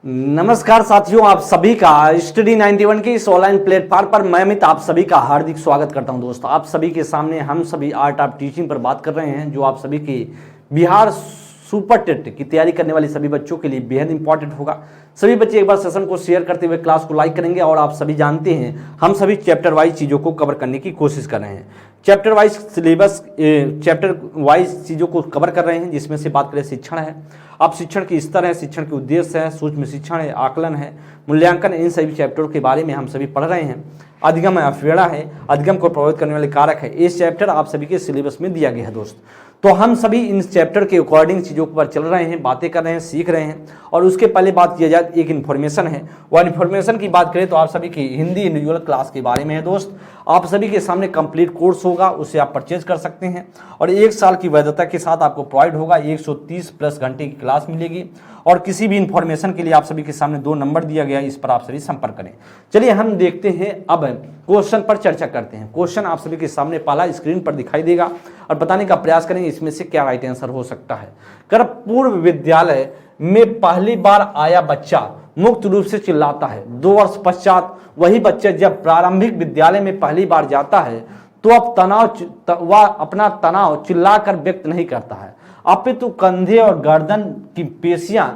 नमस्कार साथियों, आप सभी का स्टडी 91 के इस ऑनलाइन प्लेटफॉर्म पर मैं अमित आप सभी का हार्दिक स्वागत करता हूं। दोस्तों, आप सभी के सामने हम सभी आर्ट ऑफ टीचिंग पर बात कर रहे हैं, जो आप सभी की बिहार सुपर टेट की तैयारी करने वाले सभी बच्चों के लिए बेहद इंपॉर्टेंट होगा। सभी बच्चे एक बार सेशन को शेयर करते हुए क्लास को लाइक करेंगे। और आप सभी जानते हैं हम सभी चैप्टर वाइज चीज़ों को कवर करने की कोशिश कर रहे हैं। Chapter wise syllabus, chapter wise चीज़ों को कवर कर रहे हैं, जिसमें से बात करें शिक्षण है। अब शिक्षण के स्तर है, शिक्षण के उद्देश्य है, सूक्ष्म शिक्षण है, आकलन है, मूल्यांकन, इन सभी चैप्टरों के बारे में हम सभी पढ़ रहे हैं। अधिगम है, अवहेलना है, अधिगम को प्रभावित करने वाले कारक है। इस चैप्टर आप सभी के सिलेबस में दिया गया है दोस्त। तो हम सभी इन चैप्टर के अकॉर्डिंग चीज़ों पर चल रहे हैं, बातें कर रहे हैं, सीख रहे हैं। और उसके पहले बात किया जाए, एक इन्फॉर्मेशन है। वह इन्फॉर्मेशन की बात करें तो आप सभी की हिंदी इंडिविजुअल क्लास के बारे में है दोस्त। आप सभी के सामने कंप्लीट कोर्स होगा, उसे आप परचेज कर सकते हैं और 1 साल की वैधता के साथ आपको प्रोवाइड होगा। 130 प्लस घंटे की क्लास मिलेगी। और किसी भी इन्फॉर्मेशन के लिए आप सभी के सामने 2 नंबर दिया गया है, इस पर आप सभी संपर्क करें। चलिए हम देखते हैं, अब क्वेश्चन पर चर्चा करते हैं। क्वेश्चन आप सभी के सामने पहला स्क्रीन पर दिखाई देगा और बताने का प्रयास करेंगे इसमें से क्या राइट आंसर हो सकता है। कर पूर्व विद्यालय में पहली बार आया बच्चा मुक्त रूप से चिल्लाता है। 2 वर्ष पश्चात वही बच्चा जब प्रारंभिक विद्यालय में पहली बार जाता है तो अब वह अपना तनाव चिल्लाकर व्यक्त नहीं करता है, अपितु कंधे और गर्दन की पेशियां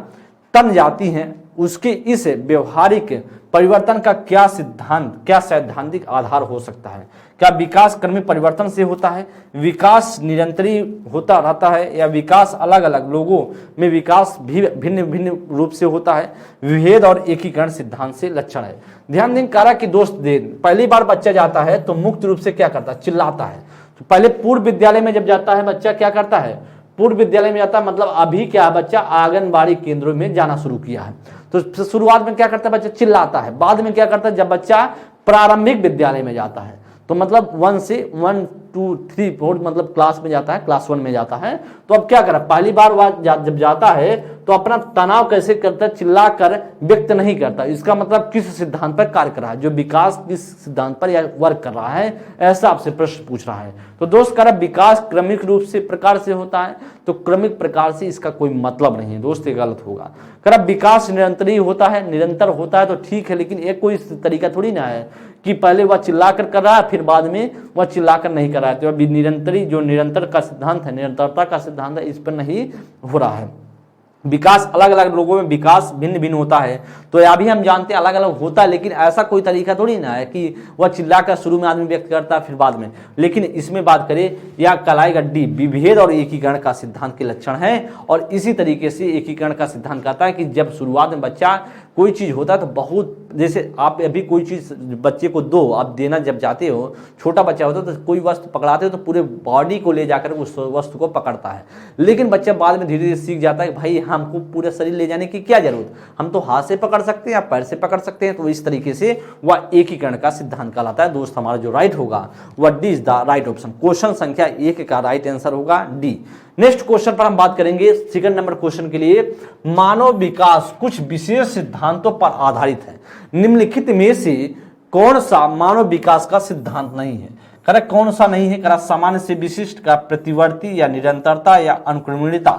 तन जाती हैं। उसके इस व्यवहारिक परिवर्तन का क्या सैद्धांतिक आधार हो सकता है? क्या विकास क्रमिक परिवर्तन से होता है, विकास निरंतरी होता रहता है, या विकास अलग अलग लोगों में विकास भी भिन्न भिन्न रूप से होता है? विभेद और एकीकरण सिद्धांत से लक्षण है। ध्यान दें कारक कि दोस्त पहली बार बच्चा जाता है तो मुक्त रूप से क्या करता है? चिल्लाता है। तो पहले पूर्व विद्यालय में जब जाता है बच्चा क्या करता है? पूर्व विद्यालय में जाता है, मतलब अभी क्या है, बच्चा आंगनबाड़ी केंद्रों में जाना शुरू किया है। तो शुरुआत में क्या करता है? बच्चा चिल्लाता है। बाद में क्या करता है? जब बच्चा प्रारंभिक विद्यालय में जाता है, तो मतलब 1 से 1 2 3 4 मतलब क्लास में जाता है, क्लास 1 में जाता है, तो अब क्या करा? पहली बार वह जब जाता है तो अपना तनाव कैसे करता है? चिल्ला कर व्यक्त नहीं करता। इसका मतलब किस सिद्धांत पर कार्य कर रहा है? जो विकास किस सिद्धांत पर या वर्क कर रहा है, ऐसा आपसे प्रश्न पूछ रहा है। तो दोस्त करा विकास क्रमिक रूप से प्रकार से होता है, तो क्रमिक प्रकार से इसका कोई मतलब नहीं है दोस्त, ये गलत होगा। करा विकास निरंतरी होता है, निरंतर होता है तो ठीक है, लेकिन एक कोई तरीका थोड़ी ना है कि पहले वह चिल्लाकर कर रहा है फिर बाद में वह चिल्लाकर नहीं कर रहा है। तो अभी निरंतरी जो निरंतर का सिद्धांत है, निरंतरता का सिद्धांत है, इस पर नहीं हो रहा है। विकास अलग अलग लोगों में विकास भिन्न भिन्न होता है, तो यह भी हम जानते हैं अलग अलग होता है, लेकिन ऐसा कोई तरीका थोड़ी ना है कि वह चिल्लाकर शुरू में आदमी व्यक्त करता है फिर बाद में। लेकिन इसमें बात करें, या कलाई गड्डी विभेद और एकीकरण का सिद्धांत के लक्षण है। और इसी तरीके से एकीकरण का सिद्धांत कहता है कि जब शुरुआत में बच्चा कोई चीज़ होता है तो बहुत, जैसे आप अभी कोई चीज़ बच्चे को दो, आप देना जब जाते हो, छोटा बच्चा होता है तो कोई वस्तु पकड़ाते हो तो पूरे बॉडी को ले जाकर उस वस्तु को पकड़ता है। लेकिन बच्चा बाद में धीरे धीरे सीख जाता है कि भाई हमको पूरे शरीर ले जाने की क्या जरूरत, हम तो हाथ से पकड़ सकते हैं या पैर से पकड़ सकते हैं। तो इस तरीके से वह एकीकरण का सिद्धांत कहलाता है दोस्त। हमारा जो राइट होगा वह D is the right option. Question संख्या 1 का राइट आंसर होगा डी। नेक्स्ट क्वेश्चन पर हम बात करेंगे, सेकंड नंबर क्वेश्चन के लिए। मानव विकास कुछ विशेष सिद्धांतों पर आधारित है, निम्नलिखित में से कौन सा मानव विकास का सिद्धांत नहीं है? करेक्ट, कौन सा नहीं है? करा सामान्य से विशिष्ट का, प्रतिवर्ती या निरंतरता या अनुक्रमणिकता।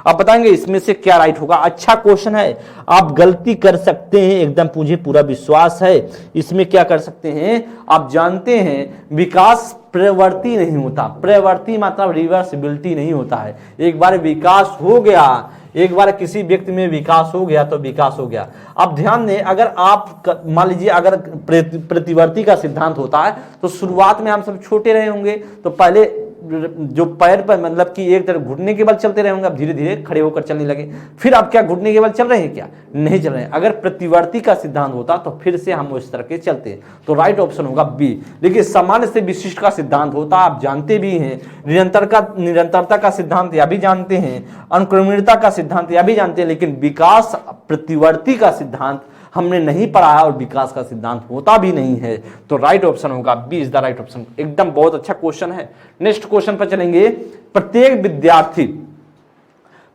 आप बताएंगे इसमें से क्या राइट होगा। अच्छा क्वेश्चन है, आप गलती कर सकते हैं एकदम, मुझे पूरा विश्वास है। इसमें क्या कर सकते हैं? आप जानते हैं विकास प्रवृत्ति नहीं होता। प्रवृत्ति मतलब रिवर्सिबिलिटी नहीं होता है। एक बार विकास हो गया, एक बार किसी व्यक्ति में विकास हो गया तो विकास हो गया। अब ध्यान दें, अगर आप मान लीजिए अगर प्रतिवर्ती का सिद्धांत होता है तो शुरुआत में हम सब छोटे रहे होंगे, तो पहले जो पैर पर मतलब कि एक तरफ घुटने के बल चलते रहे होंगे, अब धीरे धीरे खड़े होकर चलने लगे। फिर अब क्या घुटने के बल चल रहे हैं? क्या नहीं चल रहे हैं। अगर प्रतिवर्ती का सिद्धांत होता तो फिर से हम उस तरह के चलते हैं, तो राइट ऑप्शन होगा बी। लेकिन सामान्य से विशिष्ट का सिद्धांत होता, आप जानते भी हैं। निरंतरता का सिद्धांत यह भी जानते हैं, अनुक्रमणिकता का सिद्धांत यह भी जानते हैं, लेकिन विकास प्रतिवर्ती का सिद्धांत हमने नहीं पढ़ा है और विकास का सिद्धांत होता भी नहीं है। तो राइट ऑप्शन होगा B is the right option. एकदम बहुत अच्छा क्वेश्चन है। नेक्स्ट क्वेश्चन पर चलेंगे।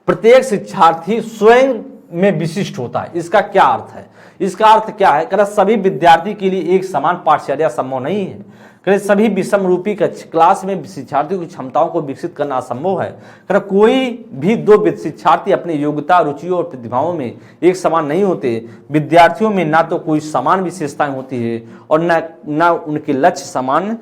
प्रत्येक शिक्षार्थी स्वयं में विशिष्ट होता है, इसका क्या अर्थ है? इसका अर्थ क्या है? सभी विद्यार्थी के लिए एक समान पाठचर्या संभव नहीं है। करें सभी विषम रूपी क्लास में शिक्षार्थियों की क्षमताओं को विकसित करना असंभव है। करें कोई भी दो शिक्षार्थी अपनी योग्यता, रुचियों और प्रतिभाओं में एक समान नहीं होते। विद्यार्थियों में ना तो कोई समान विशेषताएं होती है और ना उनके लक्ष्य समान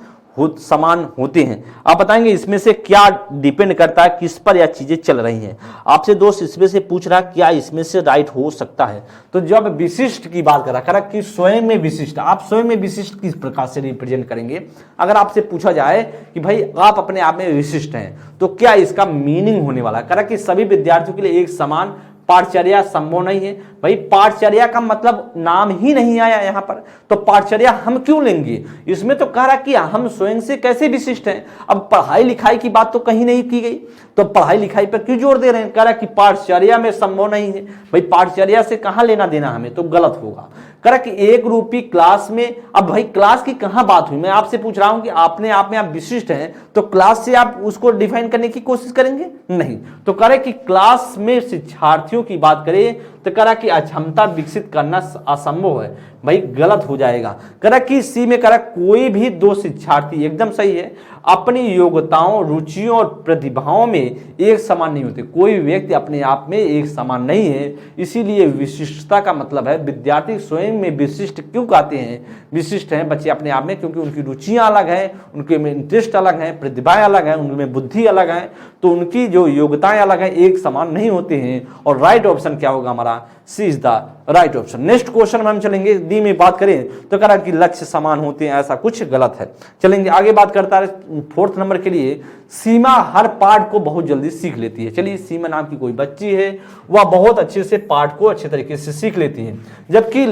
होते हैं। आप बताएंगे इसमें से क्या डिपेंड करता है, किस पर यह चीजें चल रही हैं। आपसे दोस्त इसमें से पूछ रहा क्या इसमें से राइट हो सकता है। तो जब विशिष्ट की बात करा कि स्वयं में विशिष्ट, आप स्वयं में विशिष्ट किस प्रकार से रिप्रेजेंट करेंगे। अगर आपसे पूछा जाए कि भाई आप अपने आप में विशिष्ट हैं तो क्या इसका मीनिंग होने वाला है। करा कि सभी विद्यार्थियों के लिए एक समान पाठचर्या संभव नहीं है। भाई पाठचर्या का मतलब नाम ही नहीं आया यहां पर, तो पाठचर्या हम क्यों लेंगे। इसमें तो कह रहा कि हम स्वयं से कैसे विशिष्ट हैं। अब पढ़ाई लिखाई की बात तो कहीं नहीं की गई, तो पढ़ाई लिखाई पर क्यों जोर दे रहे हैं। कह रहा कि पाठचर्या में संभव नहीं है। भाई पाठचर्या से कहां लेना देना हमें, तो गलत होगा। कह रहा कि एक रूपी क्लास में, अब भाई क्लास की कहां बात हुई। मैं आपसे पूछ रहा हूं कि अपने आप में आप विशिष्ट हैं तो क्लास से आप उसको डिफाइन करने की कोशिश करेंगे नहीं। तो कह रहे कि क्लास में शिक्षार्थियों की बात करें तो कह रहा कि अक्षमता विकसित करना असंभव है। भाई गलत हो जाएगा। कह रहा कि सी में कह रहा कोई भी दो शिक्षार्थी, एकदम सही है, अपनी योग्यताओं, रुचियों और प्रतिभाओं में एक समान नहीं होते। कोई व्यक्ति अपने आप में एक समान नहीं है। इसीलिए विशिष्टता का मतलब है विद्यार्थी स्वयं में विशिष्ट क्यों कहते हैं। विशिष्ट हैं बच्चे अपने आप में क्योंकि उनकी रुचियां अलग हैं, उनके में इंटरेस्ट अलग हैं, प्रतिभाएं अलग हैं, उनमें बुद्धि अलग है, तो उनकी जो योग्यताएं अलग हैं, एक समान नहीं होते हैं। और राइट ऑप्शन क्या होगा हमारा, C is the right option. Next question में हम चलेंगे, डी में बात करें तो कह रहा कि लक्ष्य समान होते हैं, ऐसा कुछ गलत है। चलेंगे आगे बात करता है फोर्थ नंबर के लिए, सीमा हर पाठ को बहुत जल्दी सीख लेती है। चलिए सीमा नाम की कोई बच्ची है, वह बहुत अच्छे से पाठ को अच्छे तरीके से सीख लेती है, जबकि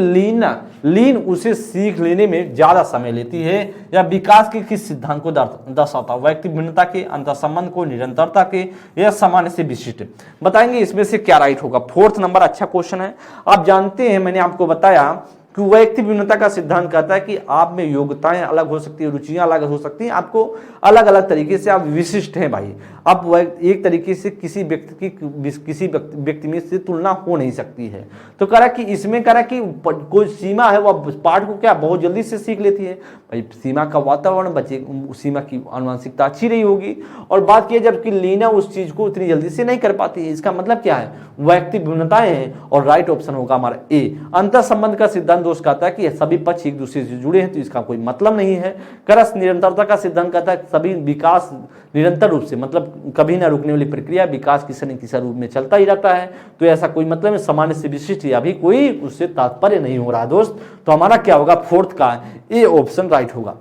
लीन उसे सीख लेने में ज्यादा समय लेती है। या विकास के किस सिद्धांत को दर्शाता है, व्यक्ति भिन्नता के, अंतर्संबंध को, निरंतरता के, या सामान्य से विशिष्ट। बताएंगे इसमें से क्या राइट होगा। फोर्थ नंबर अच्छा क्वेश्चन है। आप जानते हैं मैंने आपको बताया कि व्यक्ति भिन्नता का सिद्धांत कहता है कि आप में योग्यताएं अलग हो सकती है, रुचियां अलग हो सकती हैं, आपको अलग अलग तरीके से आप विशिष्ट हैं। भाई आप एक तरीके से किसी व्यक्ति में से तुलना हो नहीं सकती है। तो कह रहा कि इसमें कह रहा कि कोई सीमा है वह पाठ को क्या बहुत जल्दी से सीख लेती है। भाई सीमा का वातावरण बच्चे, सीमा की आनुवंशिकता अच्छी रही होगी। और बात की जबकि लीना उस चीज को इतनी जल्दी से नहीं कर पाती है। इसका मतलब क्या है, व्यक्ति भिन्नताएं हैं। और राइट ऑप्शन होगा हमारा ए। अंतर संबंध का सिद्धांत दोस्त कहता है कि सभी पक्ष एक दूसरे से जुड़े हैं, तो इसका कोई मतलब नहीं है। करस निरंतरता का सिद्धांत कहता है सभी विकास निरंतर रूप से, मतलब कभी ना रुकने वाली प्रक्रिया, विकास किसी न किसी रूप में चलता ही रहता है, तो ऐसा कोई मतलब है सामान्य से विशिष्ट या भी कोई उससे तात्पर्य नहीं हो रहा दोस्त। तो हमारा क्या होगा, फोर्थ का ए ऑप्शन राइट होगा।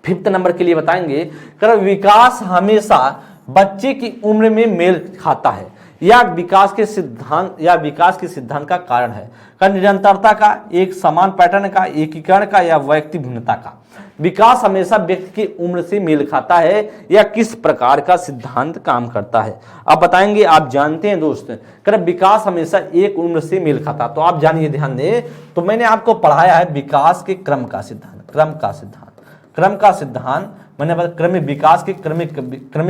फिफ्थ नंबर के लिए बताएंगे, कर विकास हमेशा बच्चे की उम्र में मेल खाता है या विकास के सिद्धांत का कारण है। निरंतरता का, एक समान पैटर्न का, एकीकरण का, या व्यक्ति भिन्नता का। विकास हमेशा व्यक्ति की उम्र से मेल खाता है या किस प्रकार का सिद्धांत काम करता है। आप बताएंगे, आप जानते हैं दोस्त, कर विकास हमेशा एक उम्र से मेल खाता। तो आप जानिए, ध्यान दें, तो मैंने आपको पढ़ाया है विकास के क्रम का सिद्धांत मैंने बताया, क्रमिक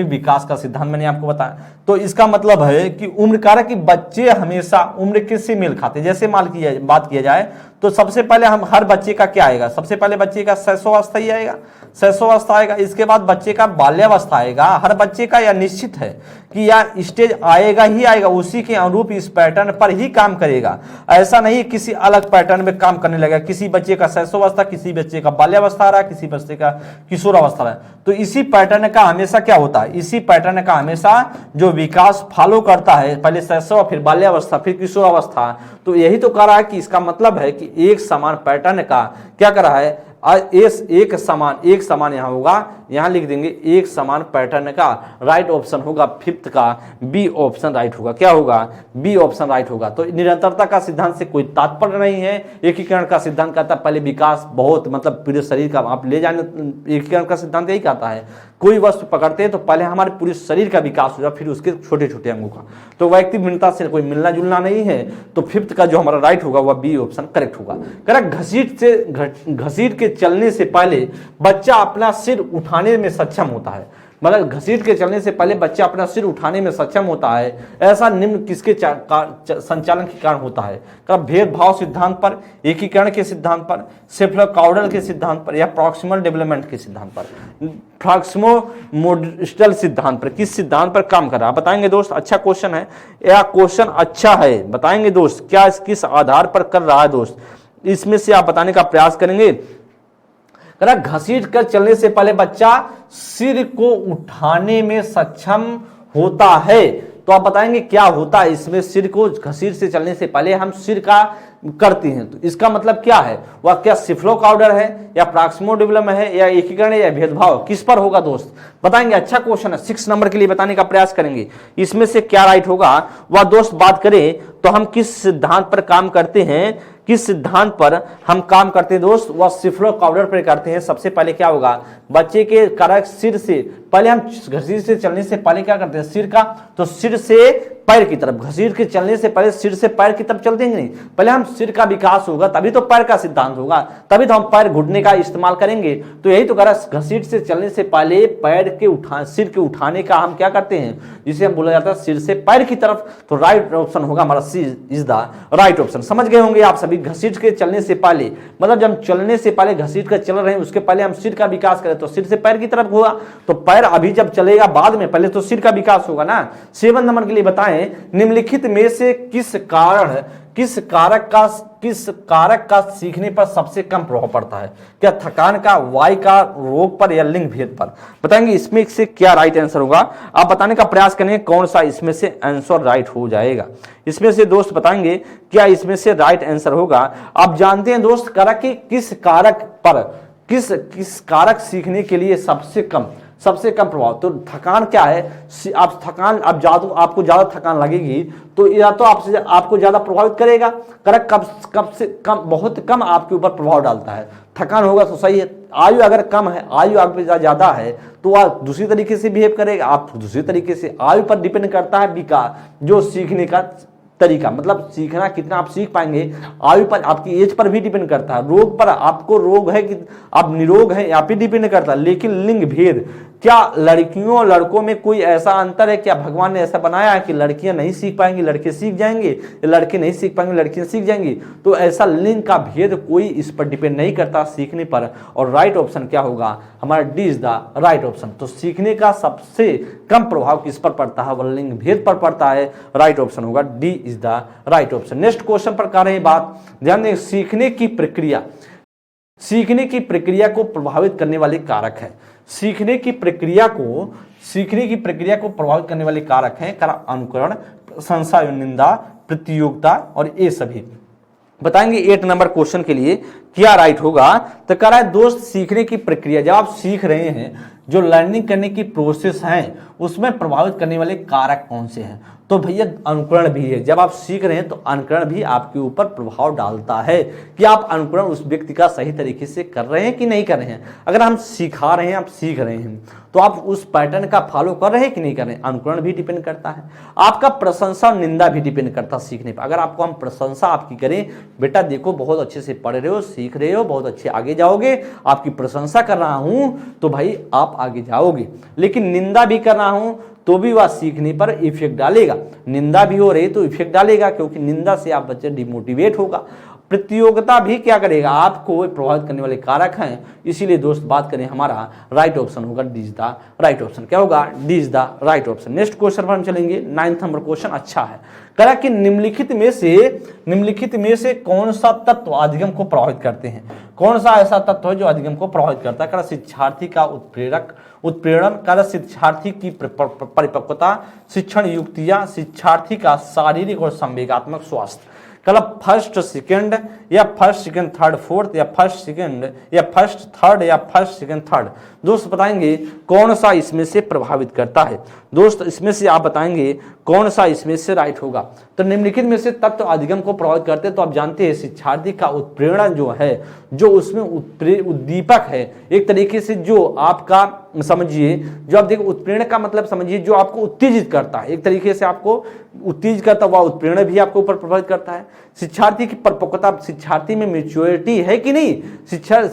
विकास का सिद्धांत मैंने आपको बताया। तो इसका मतलब है कि उम्र कारक कि बच्चे हमेशा उम्र किससे मेल खाते। जैसे बात किया जाए तो सबसे पहले हम हर बच्चे का क्या आएगा, सबसे पहले बच्चे का शैशवावस्था ही आएगा, शैशवावस्था आएगा। इसके बाद बच्चे का बाल्यावस्था आएगा। हर बच्चे का यह निश्चित है कि यह स्टेज आएगा ही आएगा, उसी के अनुरूप इस पैटर्न पर ही काम करेगा। ऐसा नहीं किसी अलग पैटर्न में काम करने लगेगा। किसी बच्चे का शैशवावस्था, किसी बच्चे का बाल्यावस्था आ रहा है, किसी बच्चे का किशोरावस्था आ रहा है, तो इसी पैटर्न का हमेशा क्या होता है, इसी पैटर्न का हमेशा जो विकास फॉलो करता है, पहले शैशव, फिर बाल्यावस्था, फिर किशोरावस्था। तो यही तो कह रहा है कि इसका मतलब है कि एक समान पैटर्न का क्या कर रहा है, एक समान यहां होगा, यहां लिख देंगे एक समान पैटर्न का। राइट ऑप्शन होगा फिफ्थ का बी ऑप्शन राइट होगा। क्या होगा, बी ऑप्शन राइट होगा। तो निरंतरता का सिद्धांत से कोई तात्पर्य नहीं है। एकीकरण का सिद्धांत कहता है पहले विकास बहुत, मतलब पूरे शरीर का आप ले जाने, एकीकरण का सिद्धांत यही कहता है कोई वस्तु पकड़ते हैं तो पहले हमारे पूरे शरीर का विकास हो जाए, फिर उसके छोटे छोटे अंगों का। तो व्यक्ति भिन्नता से कोई मिलना जुलना नहीं है। तो फिफ्थ का जो हमारा राइट होगा वह बी ऑप्शन करेक्ट होगा। करेक्ट, घसीट के चलने से पहले बच्चा अपना सिर उठाने में सक्षम होता है। मतलब घसीट के चलने से पहले बच्चा अपना सिर उठाने में सक्षम होता है, ऐसा निम्न किसके संचालन के कारण होता है? भेदभाव सिद्धांत पर, एकीकरण के सिद्धांत पर, सेफलोकाउडल के सिद्धांत पर, या प्रॉक्सिमल डेवलपमेंट के सिद्धांत पर? प्रॉक्सिमोमोडिस्टल सिद्धांत पर। किस सिद्धांत पर काम कर रहा है बताएंगे दोस्त? अच्छा क्वेश्चन है, यह क्वेश्चन अच्छा है, बताएंगे दोस्त क्या किस आधार पर कर रहा है दोस्त, इसमें से आप बताने का प्रयास करेंगे। घसीट कर चलने से पहले बच्चा सिर को उठाने में सक्षम होता है, तो आप बताएंगे क्या होता है इसमें? सिर को घसीट से चलने से पहले हम सिर का करते हैं, तो इसका मतलब क्या है? वह क्या सेफलोकाउडल है, या प्रॉक्सिमोडेवलम है, या एकीकरण, या भेदभाव? किस पर होगा दोस्त बताएंगे? अच्छा क्वेश्चन है, 6 नंबर के लिए बताने का प्रयास करेंगे। इसमें से क्या राइट होगा? वह दोस्त बात करें तो हम किस सिद्धांत पर काम करते हैं, किस सिद्धांत पर हम काम करते हैं दोस्त? वह सेफलोकाउडल पर करते हैं। सबसे पहले क्या होगा? बच्चे के कारक सिर से पहले हम घसीट से चलने से पहले क्या करते हैं? सिर का, तो सिर से पैर की तरफ, घसीट के चलने से पहले सिर से पैर की तरफ चलते हैं नहीं, पहले हम सिर का विकास होगा तभी तो पैर का सिद्धांत होगा, तभी तो हम पैर घुटने का इस्तेमाल करेंगे। तो यही तो करा, घसीट से चलने से पहले पैर के सिर के उठाने का हम क्या करते हैं, जिसे हम बोला जाता है सिर से पैर की तरफ। तो राइट ऑप्शन होगा हमारा C is the right option. समझ गए होंगे आप सभी। घसीट के चलने से पहले मतलब जब चलने से पहले घसीट कर चल रहे हैं उसके पहले हम सिर का विकास करें तो सिर से पैर की तरफ होगा, तो पैर अभी जब चलेगा बाद में, पहले तो सिर का विकास होगा ना। 7 नंबर के लिए बताएं, निम्नलिखित में से किस कारक का सीखने पर सबसे कम प्रभाव पड़ता है? क्या थकान का, वाई का, रोग पर, या लिंग भेद पर? बताएंगे इसमें से क्या राइट आंसर होगा? आप बताने का प्रयास करेंगे कौन सा इसमें से आंसर राइट हो जाएगा। इसमें से दोस्त बताएंगे क्या इसमें से राइट आंसर होगा? आप जानते हैं दोस्त कारक की किस कारक पर, किस कारक सीखने के लिए सबसे कम प्रभाव? तो थकान क्या है? आप थकान, अब आपको ज्यादा थकान लगेगी तो या तो आपको ज्यादा प्रभावित करेगा। कारक कब से कम, बहुत कम आपके ऊपर प्रभाव डालता है। थकान होगा तो सही है, आयु अगर कम है, आयु आपके ज्यादा है तो आप दूसरी तरीके से बिहेव करेगा, आप दूसरी तरीके से। आयु पर डिपेंड करता है विकास, जो सीखने का तरीका, मतलब सीखना कितना आप सीख पाएंगे, आयु पर, आपकी एज पर भी डिपेंड करता है। रोग पर, आपको रोग है कि आप निरोग हैं, यहाँ पे डिपेंड करता है। लेकिन लिंग भेद, क्या लड़कियों और लड़कों में कोई ऐसा अंतर है? क्या भगवान ने ऐसा बनाया है कि लड़कियां नहीं सीख पाएंगी लड़के सीख जाएंगे, लड़के नहीं सीख पाएंगे लड़कियां सीख जाएंगी? तो ऐसा लिंग का भेद कोई इस पर डिपेंड नहीं करता सीखने पर। और राइट ऑप्शन क्या होगा हमारा? D is the right option. तो सीखने का सबसे कम प्रभाव किस पर पड़ता है? वह लिंग भेद पर पड़ता है। राइट ऑप्शन होगा D is the right option. Next question पर कर रहे हैं बात, ध्यान दें, सीखने की प्रक्रिया को प्रभावित करने वाले कारक है। सीखने की प्रक्रिया को प्रभावित करने वाले कारक हैं अनुकरण, प्रशंसा एवं निंदा, प्रतियोगिता और ये सभी। बताएंगे 8 नंबर क्वेश्चन के लिए क्या राइट होगा? तो कह रहा है दोस्त, सीखने की प्रक्रिया, जब आप सीख रहे हैं, जो लर्निंग करने की प्रोसेस है उसमें प्रभावित करने वाले कारक कौन से हैं? तो भैया अनुकरण भी है। जब आप सीख रहे हैं तो अनुकरण भी आपके ऊपर प्रभाव डालता है कि आप अनुकरण उस व्यक्ति का सही तरीके से कर रहे हैं कि नहीं कर रहे हैं। अगर हम सिखा रहे हैं, आप सीख रहे हैं, तो आप उस पैटर्न का फॉलो कर रहे हैं कि नहीं कर रहे हैं, अनुकरण भी डिपेंड करता है। आपका प्रशंसा और निंदा भी डिपेंड करता है सीखने पर। अगर आपको हम प्रशंसा आपकी करें, बेटा देखो बहुत अच्छे से पढ़ रहे हो, सीख रहे हो, बहुत अच्छे आगे जाओगे, आपकी प्रशंसा कर रहा हूं तो भाई आप आगे जाओगे। लेकिन निंदा भी कर रहा हूं तो भी वह सीखने पर इफेक्ट डालेगा। निंदा भी हो रही तो इफेक्ट डालेगा, क्योंकि निंदा से आप बच्चे डिमोटिवेट होगा। प्रतियोगिता भी क्या करेगा, आपको प्रभावित करने वाले कारक हैं। इसीलिए दोस्त बात करें, हमारा राइट ऑप्शन होगा D is the right option. क्या होगा? D is the right option. Next question पर हम चलेंगे। 9th नंबर क्वेश्चन अच्छा है। कहा कि निम्नलिखित में से कौन सा तत्व अधिगम को प्रभावित करते हैं? कौन सा ऐसा तत्व है जो अधिगम को प्रभावित करता है? शिक्षार्थी का उत्प्रेरण, कर शिक्षार्थी की परिपक्वता, शिक्षण युक्तियां, शिक्षार्थी का शारीरिक और संवेगात्मक स्वास्थ्य। मतलब फर्स्ट सेकंड या फर्स्ट सेकंड थर्ड फोर्थ या फर्स्ट सेकंड या फर्स्ट थर्ड या फर्स्ट सेकंड थर्ड। दोस्त बताएंगे कौन सा इसमें से प्रभावित करता है? दोस्त इसमें से आप बताएंगे कौन सा इसमें से राइट होगा? तो निम्नलिखित में से तत्व अधिगम को प्रभावित करते हैं, तो आप जानते हैं शिक्षार्थी का उत्प्रेरण जो है, जो उसमें उद्दीपक है, एक तरीके से जो आपका समझिए, जो आप देखो उत्प्रेरण का मतलब समझिए जो आपको उत्तेजित करता है, एक तरीके से आपको उत्तेजित करता हुआ उत्प्रेरण भी आपको ऊपर प्रभावित करता है। शिक्षार्थी की परिपक्वता, शिक्षार्थी में मैच्योरिटी है कि नहीं,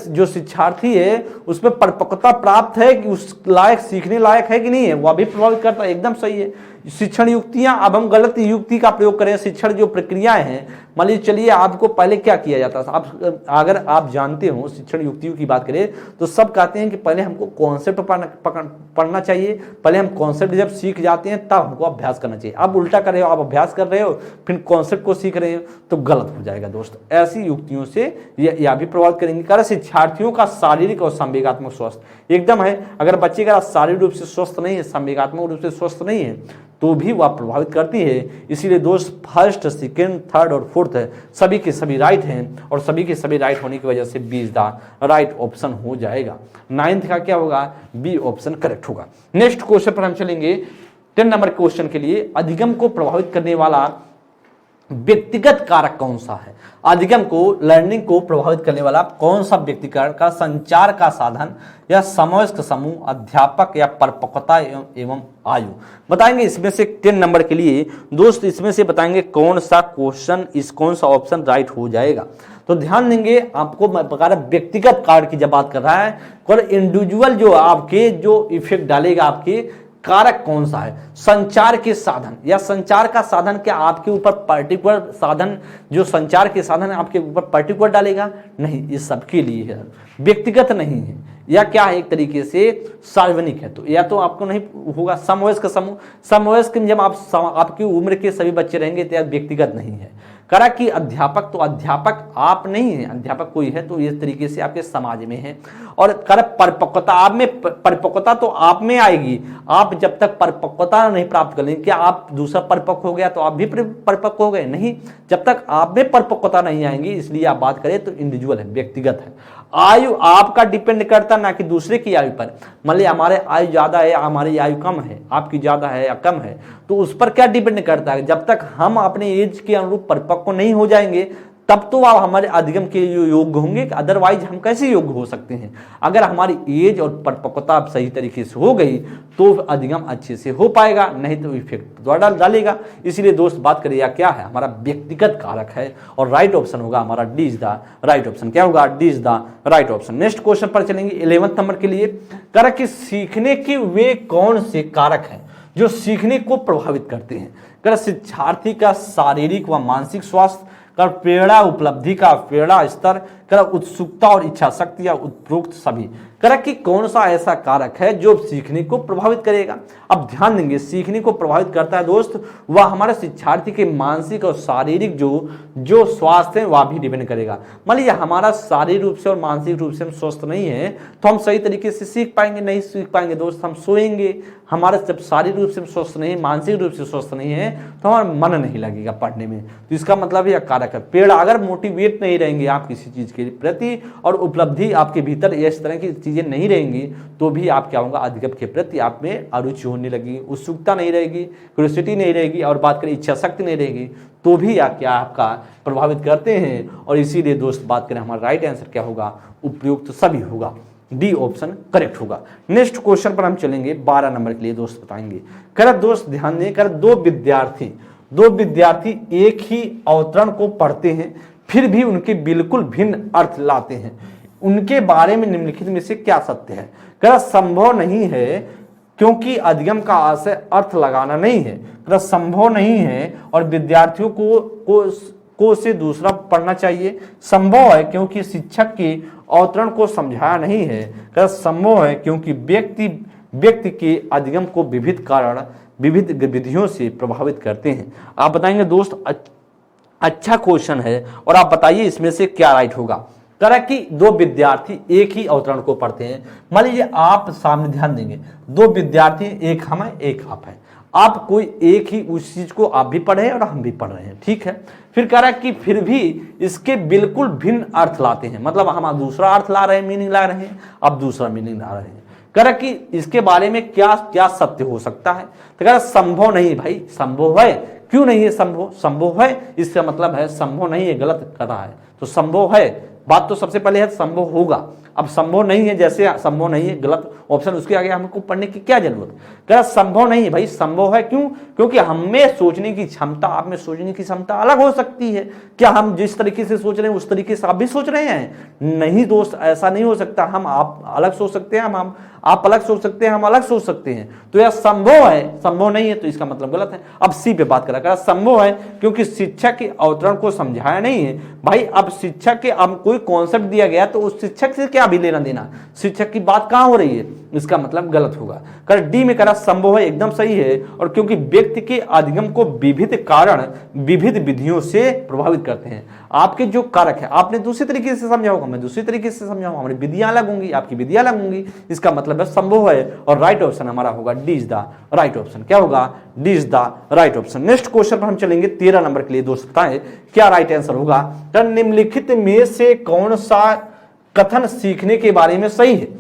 जो शिक्षार्थी है उसमें परिपक्वता प्राप्त है कि उस लायक, सीखने लायक है कि नहीं है, वह भी प्रभावित करता है। एकदम सही है। शिक्षण युक्तियां, अब हम गलत युक्ति का प्रयोग करें, शिक्षण जो प्रक्रियाएं हैं, मान लीजिए चलिए आपको पहले क्या किया जाता था, आप अगर आप जानते हो शिक्षण युक्तियों की बात करें तो सब कहते हैं कि पहले हमको कॉन्सेप्ट पढ़ना चाहिए, पहले हम कॉन्सेप्ट जब सीख जाते हैं तब हमको अभ्यास करना चाहिए। आप उल्टा कर रहे हो, आप अभ्यास कर रहे हो फिर कॉन्सेप्ट को सीख रहे हो, तो गलत हो जाएगा दोस्त। ऐसी युक्तियों से यह भी प्रभावित करेंगे। कारण शिक्षार्थियों का शारीरिक और संवेगात्मक स्वास्थ्य एकदम है, अगर बच्चे का शारीरिक रूप से स्वस्थ नहीं है, संवेगात्मक रूप से स्वस्थ नहीं है, तो भी वह प्रभावित करती है। इसीलिए दोस्त फर्स्ट, सेकेंड, थर्ड और फोर्थ है सभी के सभी राइट हैं, और सभी के सभी राइट होने की वजह से B is the right option हो जाएगा। 9th का क्या होगा, बी ऑप्शन करेक्ट होगा। नेक्स्ट क्वेश्चन पर हम चलेंगे 10 नंबर क्वेश्चन के लिए। अधिगम को प्रभावित करने वाला व्यक्तिगत कारक कौन सा है? अधिगम को, लर्निंग को प्रभावित करने वाला कौन सा व्यक्तिगत का संचार का साधन या समवयस्क समूह, अध्यापक या परिपक्वता एवं आयु? बताएंगे इसमें से 10 नंबर के लिए दोस्त, इसमें से बताएंगे कौन सा क्वेश्चन, कौन सा ऑप्शन राइट हो जाएगा। तो ध्यान देंगे, आपको बता रहा व्यक्तिगत कारक की जब बात कर रहा है, और इंडिविजुअल जो आपके जो इफेक्ट डालेगा, आपके कारक कौन सा है? संचार के साधन, या संचार का साधन क्या आपके ऊपर पर्टिकुलर साधन, जो संचार के साधन है आपके ऊपर पर्टिकुलर डालेगा? नहीं, ये सबके लिए है, व्यक्तिगत नहीं है। या क्या है, एक तरीके से सार्वजनिक है, तो या तो आपको नहीं होगा। समवयस्क समूह, समवयस्क जब आपकी उम्र के सभी बच्चे रहेंगे तो व्यक्तिगत नहीं है। करा कि अध्यापक, तो अध्यापक आप नहीं है, अध्यापक कोई है तो इस तरीके से आपके समाज में है। और कर परिपक्वता, आप में परिपक्वता तो आप में आएगी, आप जब तक परिपक्वता नहीं प्राप्त कर लेंगे, क्या आप दूसरा परिपक्व हो गया तो आप भी परिपक्व हो गए? नहीं, जब तक आप में परिपक्वता नहीं आएंगी। इसलिए आप बात करें तो इंडिविजुअल है, व्यक्तिगत है। आयु आपका डिपेंड करता ना कि दूसरे की आयु पर। मान लीजिए हमारे आयु ज्यादा है, हमारी आयु कम है, आपकी ज्यादा है या कम है, तो उस पर क्या डिपेंड करता है? जब तक हम अपने एज के अनुरूप परिपक्व नहीं हो जाएंगे तब तो आप हमारे अधिगम के योग्य होंगे, अदरवाइज हम कैसे योग्य हो सकते हैं? अगर हमारी एज और परिपक्वता सही तरीके से हो गई तो अधिगम अच्छे से हो पाएगा, नहीं तो इफेक्ट द्वारा डालेगा। इसीलिए दोस्त बात करिए क्या है, हमारा व्यक्तिगत कारक है, और राइट ऑप्शन होगा हमारा D is the right option. क्या होगा? D is the right option. Next question पर चलेंगे 11th नंबर के लिए। कारक कि सीखने के वे कौन से कारक हैं जो सीखने को प्रभावित करते हैं? कर शिक्षार्थी का शारीरिक व मानसिक स्वास्थ्य, कर प्रेरणा उपलब्धि का प्रेरणा स्तर, कर उत्सुकता और इच्छा शक्ति या उपरोक्त सभी। कर कि कौन सा ऐसा कारक है जो सीखने को प्रभावित करेगा? अब ध्यान देंगे, सीखने को प्रभावित करता है दोस्त, वह हमारे शिक्षार्थी के मानसिक और शारीरिक जो स्वास्थ्य है वह भी डिपेंड करेगा। मान लीजिए हमारा शारीरिक रूप से और मानसिक रूप से हम स्वस्थ नहीं है तो हम सही तरीके से सीख पाएंगे? नहीं सीख पाएंगे दोस्त, हम सोएंगे। हमारे जब शारीरिक रूप से स्वस्थ नहीं, मानसिक रूप से स्वस्थ नहीं है तो हमारा मन नहीं लगेगा पढ़ने में। तो इसका मतलब यह कारक है। पेड़ अगर मोटिवेट नहीं रहेंगे आप किसी चीज के प्रति और उपलब्धि आपके भीतर इस तरह की चीजें नहीं रहेंगी तो भी आप क्या होगा, अधिगम के प्रति आप में अरुचि होने लगेगी, उत्सुकता नहीं रहेगी, क्यूरियोसिटी नहीं रहेगी, और बात करें इच्छा शक्ति नहीं रहेगी, तो भी आप क्या आपका प्रभावित करते हैं। और इसीलिए दोस्त बात करें हमारा राइट आंसर क्या होगा, उपयुक्त सभी होगा, डी ऑप्शन करेक्ट होगा। नेक्स्ट क्वेश्चन पर हम चलेंगे 12 नंबर के लिए दोस्त बताएंगे। कर दोस्त ध्यान दें, कर दो विद्यार्थी एक ही अवतरण को पढ़ते हैं फिर भी उनके बिल्कुल भिन्न अर्थ लाते हैं, उनके बारे में निम्नलिखित में से क्या सत्य है? कर संभव नहीं है क्योंकि अधिगम का आशय अर्थ लगाना नहीं है। कर संभव नहीं है और विद्यार्थियों को से दूसरा पढ़ना चाहिए। संभव है क्योंकि शिक्षक के अवतरण को समझाया नहीं है। कर संभव है क्योंकि व्यक्ति के अधिगम को विविध कारण विविध गतिविधियों से प्रभावित करते हैं। आप बताएंगे दोस्त, अच्छा क्वेश्चन है, और आप बताइए इसमें से क्या राइट होगा। करा कि दो विद्यार्थी एक ही अवतरण को पढ़ते हैं। मान लीजिए आप सामने ध्यान देंगे, दो विद्यार्थी, एक हम है एक आप है, आप कोई एक ही उस चीज को आप भी पढ़े और हम भी पढ़ रहे हैं, ठीक है। फिर कह रहा है कि फिर भी इसके बिल्कुल भिन्न अर्थ लाते हैं, मतलब हम दूसरा अर्थ ला रहे हैं, मीनिंग ला रहे हैं, अब दूसरा मीनिंग ला रहे हैं। कह रहा कि इसके बारे में क्या क्या सत्य हो सकता है? तो कह रहा संभव नहीं भाई, संभव है, क्यों नहीं है संभव? संभव है इसका मतलब है संभव नहीं है, गलत कर रहा है, तो संभव है, बात तो सबसे पहले है संभव होगा। अब संभव नहीं है, जैसे संभव नहीं है गलत ऑप्शन, उसके आगे हमको पढ़ने की क्या जरूरत। कह रहा संभव नहीं है भाई, संभव है क्यों, क्योंकि हमें सोचने की क्षमता, आप में सोचने की क्षमता अलग हो सकती है। क्या हम जिस तरीके से सोच रहे हैं उस तरीके से आप भी सोच रहे हैं? नहीं दोस्त, ऐसा नहीं हो सकता। हम आप अलग सोच सकते हैं, हम आप अलग सोच सकते हैं, हम अलग सोच सकते हैं। तो यह संभव है, संभव नहीं है तो इसका मतलब गलत है। अब सी पे बात करा, संभव है क्योंकि शिक्षा के अवतरण को समझाया नहीं है। भाई अब शिक्षक के, अब कोई कॉन्सेप्ट दिया गया तो उस शिक्षक से क्या भी लेना देना, शिक्षक की बात कहां हो रही है, इसका मतलब गलत होगा। कर डी में करा संभव है, एकदम सही है। और क्योंकि व्यक्ति के अधिगम को विविध कारण विविध विधियों से प्रभावित करते हैं। आपके जो कारक है आपने दूसरे तरीके से समझा होगा, मैं दूसरी तरीके से समझाऊंगा, हमारी विधियां अलग होंगी, आपकी विधियां अलग होंगी, इसका मतलब है संभव है। और राइट ऑप्शन हमारा होगा D is the right option. क्या होगा? D is the right option. Next question पर हम चलेंगे 13 नंबर के लिए। दोस्त बताएं क्या राइट आंसर होगा। तो निम्नलिखित में से कौन सा कथन सीखने के बारे में सही है?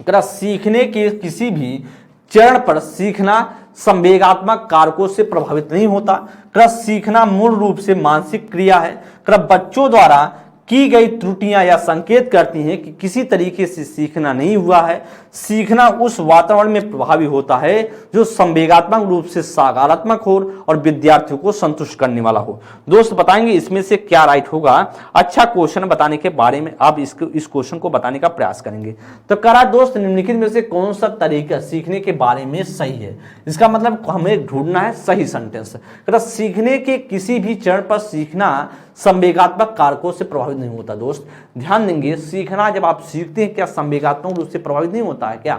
सीखने के किसी भी चरण पर सीखना संवेगात्मक कारकों से प्रभावित नहीं होता। सीखना मूल रूप से मानसिक क्रिया है। बच्चों द्वारा की गई त्रुटियां या संकेत करती हैं कि किसी तरीके से सीखना नहीं हुआ है। सीखना उस वातावरण में प्रभावी होता है जो संवेगात्मक रूप से सकारात्मक हो और विद्यार्थियों को संतुष्ट करने वाला हो। दोस्त बताएंगे इसमें से क्या राइट होगा। अच्छा क्वेश्चन बताने के बारे में आप इस क्वेश्चन को बताने का प्रयास करेंगे। तो करा दोस्त निम्नलिखित में से कौन सा तरीका सीखने के बारे में सही है? इसका मतलब हमें ढूंढना है सही सेंटेंस। सीखने के किसी भी चरण पर सीखना संवेगात्मक कारकों से प्रभावित नहीं होता। दोस्त ध्यान देंगे, सीखना जब आप सीखते हैं क्या संवेगात्मक रूप से प्रभावित नहीं होता है क्या?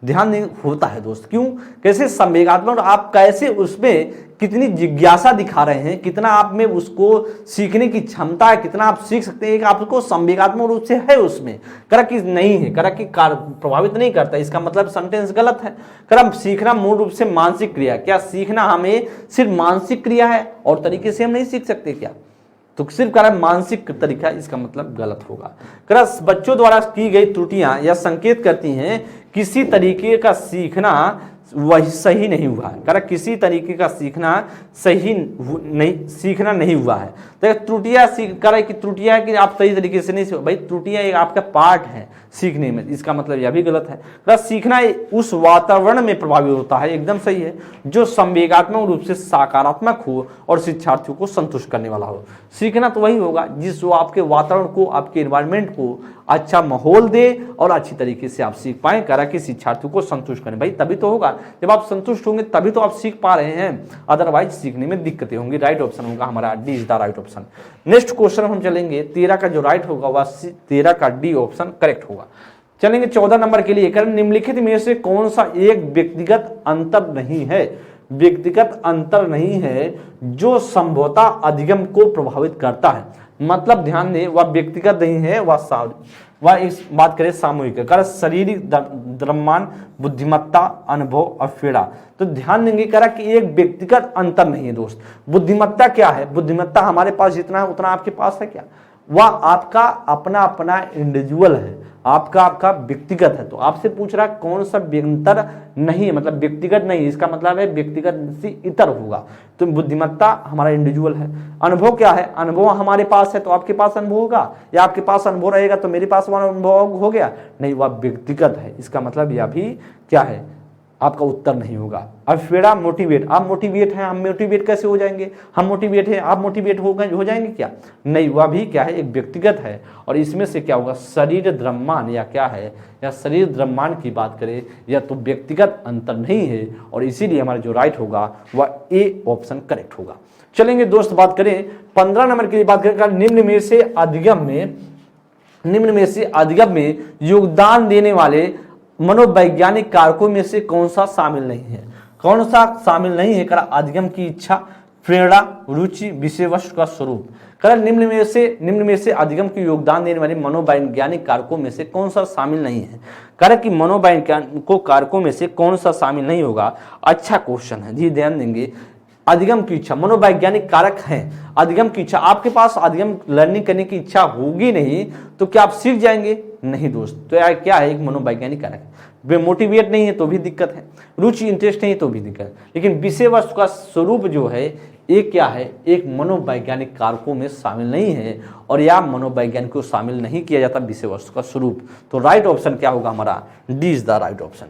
ध्यान देंगे होता है दोस्त। क्यों? कैसे संवेगात्मक? आप कैसे उसमें कितनी जिज्ञासा दिखा रहे हैं, कितना आप में उसको सीखने की क्षमता है, कितना आप सीख सकते हैं कि आपको संवेगात्मक रूप से है उसमें। करा कि नहीं है, करा कि प्रभावित नहीं करता, इसका मतलब सेंटेंस गलत है। करा सीखना मूल रूप से मानसिक क्रिया, क्या सीखना हमें सिर्फ मानसिक क्रिया है और तरीके से हम नहीं सीख सकते क्या? तो सिर्फ कह रहा है मानसिक तरीका, इसका मतलब गलत होगा। कह बच्चों द्वारा की गई त्रुटियां या संकेत करती हैं किसी तरीके का सीखना वही सही नहीं हुआ है। कह रहा किसी तरीके का सीखना सही नहीं, सीखना नहीं हुआ है। तो त्रुटियां कह रहा है कि त्रुटियां है कि आप सही तरीके से नहीं, भाई त्रुटियां एक आपका पार्ट है सीखने में, इसका मतलब यह भी गलत है। कह सीखना उस वातावरण में प्रभावी होता है, एकदम सही है, जो संवेगात्मक रूप से सकारात्मक हो और शिक्षार्थियों को संतुष्ट करने वाला हो। सीखना तो वही होगा जिस जो आपके वातावरण को, आपके एनवायरमेंट को अच्छा माहौल दे और अच्छी तरीके से आप सीख पाए। कह रहा कि शिक्षार्थियों को संतुष्ट करें, भाई तभी तो होगा, जब आप संतुष्ट होंगे तभी तो आप सीख पा रहे हैं, अदरवाइज सीखने में दिक्कतें होंगी। राइट ऑप्शन होगा हमारा D is the right option. Next question हम चलेंगे 13 का जो राइट होगा वह 13 का डी ऑप्शन करेक्ट होगा। चलेंगे 14 नंबर के लिए। निम्नलिखित में से कौन सा एक व्यक्तिगत अंतर नहीं है, व्यक्तिगत अंतर नहीं है जो संभवतः अधिगम को प्रभावित करता है। मतलब ध्यान दें, वह व्यक्तिगत नहीं है, वह इस बात करें सामूहिक है। शारीरिक द्रव्यमान, बुद्धिमत्ता, अनुभव और पीड़ा। तो ध्यान देंगे करा कि एक व्यक्तिगत अंतर नहीं है दोस्त। बुद्धिमत्ता क्या है? बुद्धिमत्ता हमारे पास जितना है उतना आपके पास है क्या? वह आपका अपना अपना इंडिविजुअल है, आपका व्यक्तिगत है। तो आपसे पूछ रहा है कौन सा अंतर नहीं है, मतलब व्यक्तिगत नहीं, इसका मतलब है व्यक्तिगत से इतर होगा। तो बुद्धिमत्ता हमारा इंडिविजुअल है। अनुभव क्या है? अनुभव हमारे पास है तो आपके पास अनुभव होगा, या आपके पास अनुभव रहेगा तो मेरे पास वह अनुभव हो गया? नहीं, वह व्यक्तिगत है, इसका मतलब यह भी क्या है, आपका उत्तर नहीं होगा। अब फेड़ा मोटिवेट, आप मोटिवेट हैं, हम मोटिवेट कैसे हो जाएंगे? हम मोटिवेट हैं, आप मोटिवेट हो जाएंगे क्या? नहीं, वह भी क्या है, एक व्यक्तिगत है। और इसमें से क्या होगा, शरीर द्रव्यमान या क्या है, या शरीर द्रव्यमान की बात करें या तो व्यक्तिगत अंतर नहीं है, और इसीलिए हमारा जो राइट होगा वह ए ऑप्शन करेक्ट होगा। चलेंगे दोस्त बात करें 15 नंबर की बात करें। निम्न में से अधिगम में योगदान देने वाले मनोवैज्ञानिक कारकों में से कौन सा शामिल नहीं है? कौन सा शामिल नहीं है? करा अधिगम की इच्छा, प्रेरणा, रुचि, विषय वस्तु का स्वरूप। करा निम्न में से अधिगम की योगदान देने वाले मनोवैज्ञानिक कारकों में से कौन सा शामिल नहीं है? करा कि मनोवैज्ञानिक कारकों में से कौन सा शामिल नहीं होगा? अच्छा क्वेश्चन है जी, ध्यान देंगे। अधिगम की इच्छा, मनोवैज्ञानिक कारक हैं। अधिगम की इच्छा, आपके पास अधिगम लर्निंग करने की इच्छा होगी नहीं तो क्या आप सीख जाएंगे? नहीं दोस्त। तो यार क्या है, एक मनोवैज्ञानिक कारक है। वे मोटिवेट नहीं है तो भी दिक्कत है, रुचि इंटरेस्ट नहीं है तो भी दिक्कत है, लेकिन विषय वस्तु का स्वरूप जो है एक क्या है, एक मनोवैज्ञानिक कारकों में शामिल नहीं है और या मनोवैज्ञानिक को शामिल नहीं किया जाता विषय वस्तु का स्वरूप। तो राइट ऑप्शन क्या होगा हमारा, D is the right option.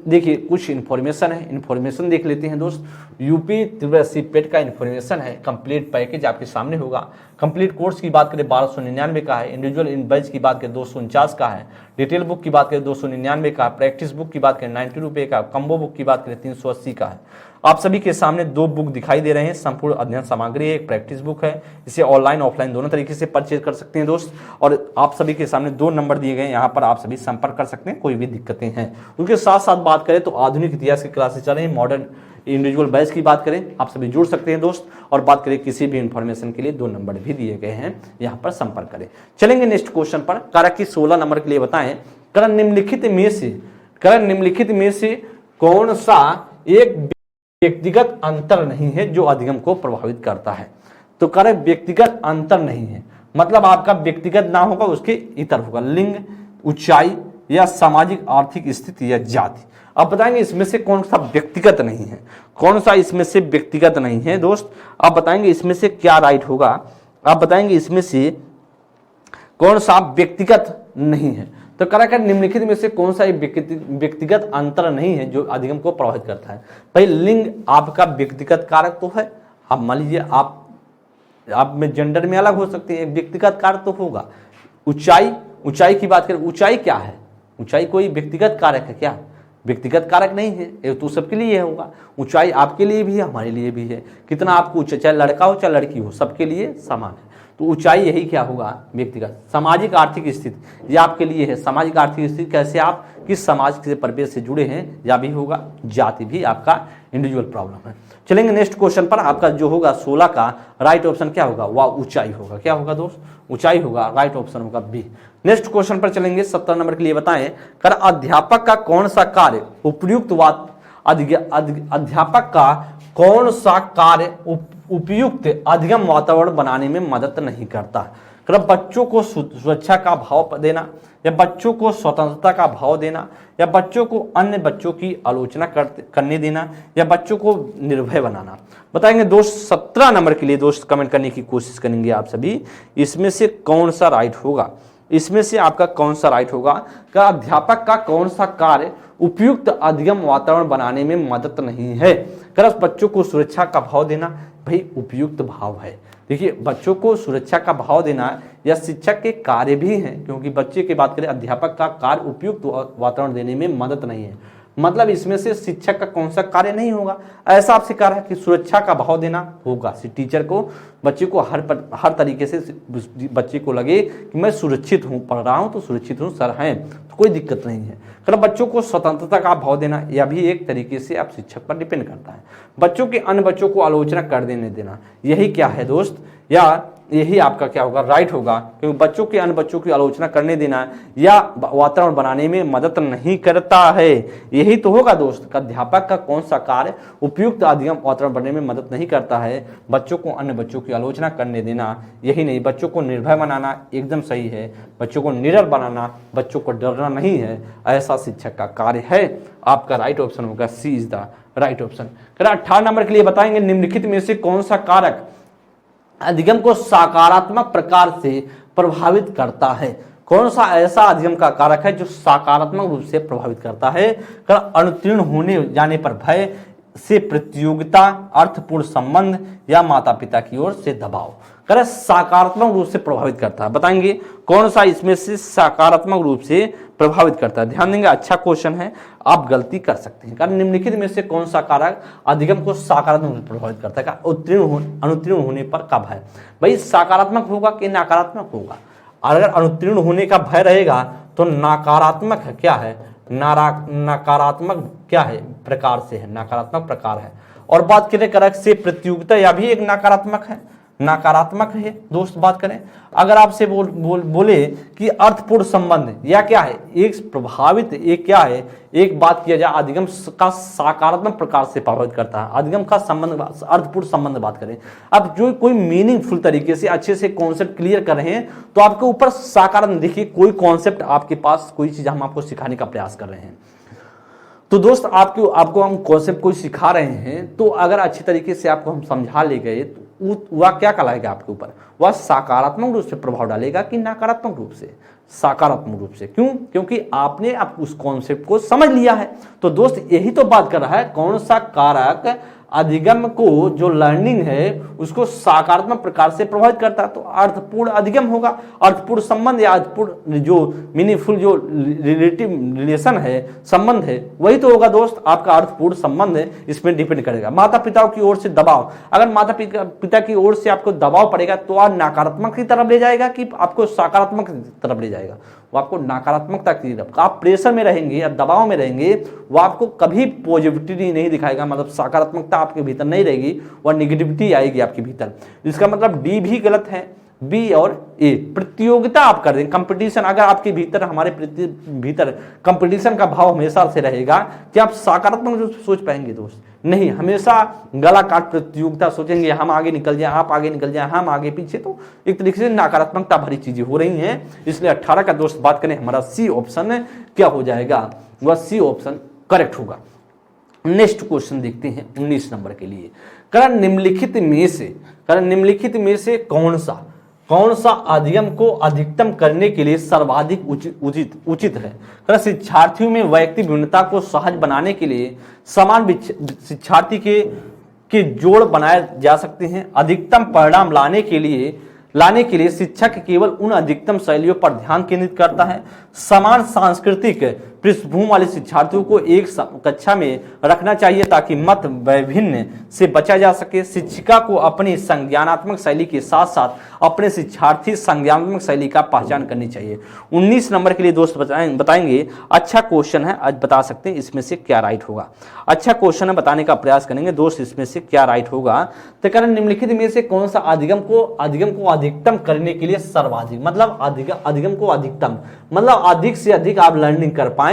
देखिए कुछ इन्फॉर्मेशन है, इन्फॉर्मेशन देख लेते हैं दोस्त। यूपी त्रिपुरा सीपेट का इन्फॉर्मेशन है, कंप्लीट पैकेज आपके सामने होगा। कंप्लीट कोर्स की बात करें 1299 का है, इंडिविजुअल इन बैच की बात करें 249 का है, डिटेल बुक की बात करें 299 का, प्रैक्टिस बुक की बात करें 90 रुपये का, कम्बो बुक की बात करें 380 का है। आप सभी के सामने दो बुक दिखाई दे रहे हैं, संपूर्ण अध्ययन सामग्री है, एक प्रैक्टिस बुक है। इसे ऑनलाइन ऑफलाइन दोनों तरीके से परचेज कर सकते हैं दोस्त। और आप सभी के सामने 2 नंबर दिए गए, यहाँ पर आप सभी संपर्क कर सकते हैं, कोई भी दिक्कतें हैं। उनके साथ साथ बात करें तो आधुनिक इतिहास की क्लासेस चल रही हैं, मॉडर्न इंडिविजुअल बैच की बात करें आप सभी जुड़ सकते हैं दोस्त। और बात करें किसी भी इंफॉर्मेशन के लिए 2 नंबर भी दिए गए हैं, यहाँ पर संपर्क करें। चलेंगे नेक्स्ट क्वेश्चन पर। कारक की 16 नंबर के लिए बताएं, करण निम्नलिखित में से कौन सा एक व्यक्तिगत अंतर नहीं है जो अधिगम को प्रभावित करता है। तो कारक व्यक्तिगत अंतर नहीं है, मतलब आपका व्यक्तिगत ना होगा, उसके इतर होगा। लिंग, ऊंचाई या सामाजिक आर्थिक स्थिति या जाति। अब बताएंगे इसमें से कौन सा व्यक्तिगत नहीं है, कौन सा इसमें से व्यक्तिगत नहीं है दोस्त। आप बताएंगे इसमें से क्या राइट होगा, आप बताएंगे इसमें से कौन सा व्यक्तिगत नहीं है। तो कारक निम्नलिखित में से कौन सा व्यक्तिगत अंतर नहीं है जो अधिगम को प्रभावित करता है। भाई लिंग आपका व्यक्तिगत कारक तो है। अब मान लीजिए आप में जेंडर में अलग हो सकते हैं, एक व्यक्तिगत कारक तो होगा। ऊंचाई की बात करें, ऊंचाई क्या है, ऊंचाई कोई व्यक्तिगत कारक है क्या, व्यक्तिगत कारक नहीं है, ये तो सबके लिए होगा। ऊंचाई आपके लिए भी है, हमारे लिए भी है। कितना आपको ऊंचा, चाहे लड़का हो चाहे लड़की हो, सबके लिए समान है। तो ऊंचाई यही क्या होगा, व्यक्तिगत। सामाजिक आर्थिक स्थिति ये आपके लिए है। सामाजिक आर्थिक स्थिति कैसे, आप किस समाज के परिवेश से जुड़े हैं, या भी होगा। जाति भी आपका इंडिविजुअल प्रॉब्लम है। चलेंगे नेक्स्ट क्वेश्चन पर। आपका जो होगा 16 का राइट ऑप्शन क्या होगा, वह ऊंचाई होगा। क्या होगा दोस्त, ऊंचाई होगा, राइट ऑप्शन होगा बी। नेक्स्ट क्वेश्चन पर चलेंगे 17 नंबर के लिए बताएं, कर अध्यापक का कौन सा कार्य उपयुक्त अध्यापक का कौन सा कार्य उपयुक्त अधिगम वातावरण बनाने में मदद नहीं करता। कर बच्चों को सुरक्षा का भाव देना, या बच्चों को स्वतंत्रता का भाव देना, या बच्चों को अन्य बच्चों की आलोचना करने देना, या बच्चों को निर्भय बनाना। बताएंगे दोस्त 17 नंबर के लिए दोस्त कमेंट करने की कोशिश करेंगे आप सभी, इसमें से कौन सा राइट होगा, इसमें से आपका कौन सा राइट होगा। का अध्यापक का कौन सा कार्य उपयुक्त अधिगम वातावरण बनाने में मदद नहीं है। कर बच्चों को सुरक्षा का भाव देना, भाई उपयुक्त भाव है। देखिए बच्चों को सुरक्षा का भाव देना या शिक्षक के कार्य भी है, क्योंकि बच्चे की बात करें अध्यापक का कार्य उपयुक्त वातावरण देने में मदद नहीं है, मतलब इसमें से शिक्षक का कौन सा कार्य नहीं होगा। ऐसा आपसे कह रहा है कि सुरक्षा का भाव देना होगा। टीचर को बच्चे को हर तरीके से बच्चे को लगे कि मैं सुरक्षित हूँ, पढ़ रहा हूँ तो सुरक्षित हूँ, सर हैं तो कोई दिक्कत नहीं है। मतलब बच्चों को स्वतंत्रता का भाव देना, यह भी एक तरीके से आप शिक्षक पर डिपेंड करता है। बच्चों के अन्य बच्चों को आलोचना कर देने देना, यही क्या है दोस्त, या यही आपका क्या होगा, राइट होगा, क्योंकि बच्चों के अन्य बच्चों की आलोचना करने देना या वातावरण बनाने में मदद नहीं करता है। यही तो होगा दोस्त, अध्यापक का कौन सा कार्य उपयुक्त अधिगम वातावरण बनाने में मदद नहीं करता है, बच्चों को अन्य बच्चों की आलोचना करने देना। यही नहीं, बच्चों को निर्भय बनाना एकदम सही है, बच्चों को निडर बनाना, बच्चों को डरना नहीं है, ऐसा शिक्षक का कार्य है। आपका राइट ऑप्शन होगा C is the right option. 18 number के लिए बताएंगे, निम्नलिखित में से कौन सा कारक अधिगम को सकारात्मक प्रकार से प्रभावित करता है। कौन सा ऐसा अधिगम का कारक है जो सकारात्मक रूप से प्रभावित करता है। अनुत्तीर्ण होने जाने पर भय से प्रतियोगिता, अर्थपूर्ण संबंध या माता पिता की ओर से दबाव। कर सकारात्मक रूप से प्रभावित करता है, बताएंगे कौन सा इसमें से सकारात्मक रूप से प्रभावित करता है। ध्यान देंगे, अच्छा क्वेश्चन है, आप गलती कर सकते हैं। कारण निम्नलिखित में से कौन सा कारक अधिगम को सकारात्मक रूप से प्रभावित करता है। अनुत्तीर्ण होने पर का भय, भाई सकारात्मक होगा कि नकारात्मक होगा। अगर अनुत्तीर्ण होने का भय रहेगा तो नकारात्मक है, क्या है, नकारात्मक क्या है, प्रकार से है, नकारात्मक प्रकार है। और बात करें कारक से प्रतियोगिता, यह भी एक नकारात्मक है, नकारात्मक है दोस्त। बात करें अगर आपसे बोले कि अर्थपूर्ण संबंध, या क्या है, एक प्रभावित, एक क्या है, एक बात किया जाए अधिगम का सकारात्मक प्रकार से प्रभावित करता है, अधिगम का संबंध, अर्थपूर्ण संबंध बात करें। अब जो कोई मीनिंगफुल तरीके से अच्छे से कॉन्सेप्ट क्लियर कर रहे हैं तो आपके ऊपर सकारात्मक, देखिए कोई कॉन्सेप्ट आपके पास, कोई चीज हम आपको सिखाने का प्रयास कर रहे हैं, तो दोस्त आपको हम कॉन्सेप्ट कोई सिखा रहे हैं, तो अगर अच्छी तरीके से आपको हम समझा ले गए तो वह क्या कहलाएगा आपके ऊपर, वह सकारात्मक रूप से प्रभाव डालेगा कि नकारात्मक रूप से? सकारात्मक रूप से। क्यों? क्योंकि आपने आप उस कॉन्सेप्ट को समझ लिया है। तो दोस्त यही तो बात कर रहा है, कौन सा कारक अधिगम को, जो लर्निंग है उसको सकारात्मक प्रकार से प्रभावित करता है? तो अर्थपूर्ण अधिगम होगा, अर्थपूर्ण संबंध या अर्थपूर्ण जो मीनिंगफुल जो रिलेटिव रिलेशन है, संबंध है, वही तो होगा दोस्त आपका अर्थपूर्ण संबंध है। इसमें डिपेंड करेगा। माता पिता की ओर से दबाव, अगर माता पिता की ओर से आपको दबाव पड़ेगा तो आप नकारात्मक की तरफ ले जाएगा कि आपको सकारात्मक की तरफ ले जाएगा? वो आपको नकारात्मकता की तरफ, आप प्रेशर में रहेंगे या दबाव में रहेंगे, वो आपको कभी पॉजिटिविटी नहीं दिखाएगा, मतलब सकारात्मकता आपके भीतर नहीं रहेगी, वह निगेटिविटी आएगी आपके भीतर। इसका मतलब डी भी गलत है, बी और ए। प्रतियोगिता आप कर रहे हैं, कंपटीशन, अगर आपके भीतर, हमारे भीतर कंपटीशन का भाव हमेशा से रहेगा कि आप सकारात्मक रूप से सोच पाएंगे दोस्त? नहीं, हमेशा गला काट प्रतियोगिता सोचेंगे, हम आगे निकल जाए, आप आगे निकल जाए, हम आगे पीछे, तो एक तरीके से नकारात्मकता भरी चीजें हो रही हैं। इसलिए 18 का दोस्त बात करें, हमारा सी ऑप्शन क्या हो जाएगा? वह सी ऑप्शन करेक्ट होगा। नेक्स्ट क्वेश्चन देखते हैं 19 नंबर के लिए। कारण निम्नलिखित में से कौन सा अधिगम को अधिकतम करने के लिए सर्वाधिक उचित है? शिक्षार्थियों में वैयक्तिक भिन्नता को सहज बनाने के लिए समान शिक्षार्थी के जोड़ बनाए जा सकते हैं। अधिकतम परिणाम लाने के लिए शिक्षक केवल उन अधिकतम शैलियों पर ध्यान केंद्रित करता है। समान सांस्कृतिक पृष्ठभूमि वाले शिक्षार्थियों को एक कक्षा में रखना चाहिए ताकि मत वैभिन्न से बचा जा सके। शिक्षिका को अपनी संज्ञानात्मक शैली के साथ साथ अपने शिक्षार्थी संज्ञानात्मक शैली का पहचान करनी चाहिए। 19 नंबर के लिए दोस्त बताएंगे। अच्छा क्वेश्चन है, आज बता सकते हैं इसमें से क्या राइट होगा। अच्छा क्वेश्चन है, बताने का प्रयास करेंगे दोस्त, इसमें से क्या राइट होगा। तो कारण निम्नलिखित में से कौन सा अधिगम को अधिकतम करने के लिए सर्वाधिक, मतलब अधिगम को अधिकतम मतलब अधिक से अधिक आप लर्निंग कर पाए,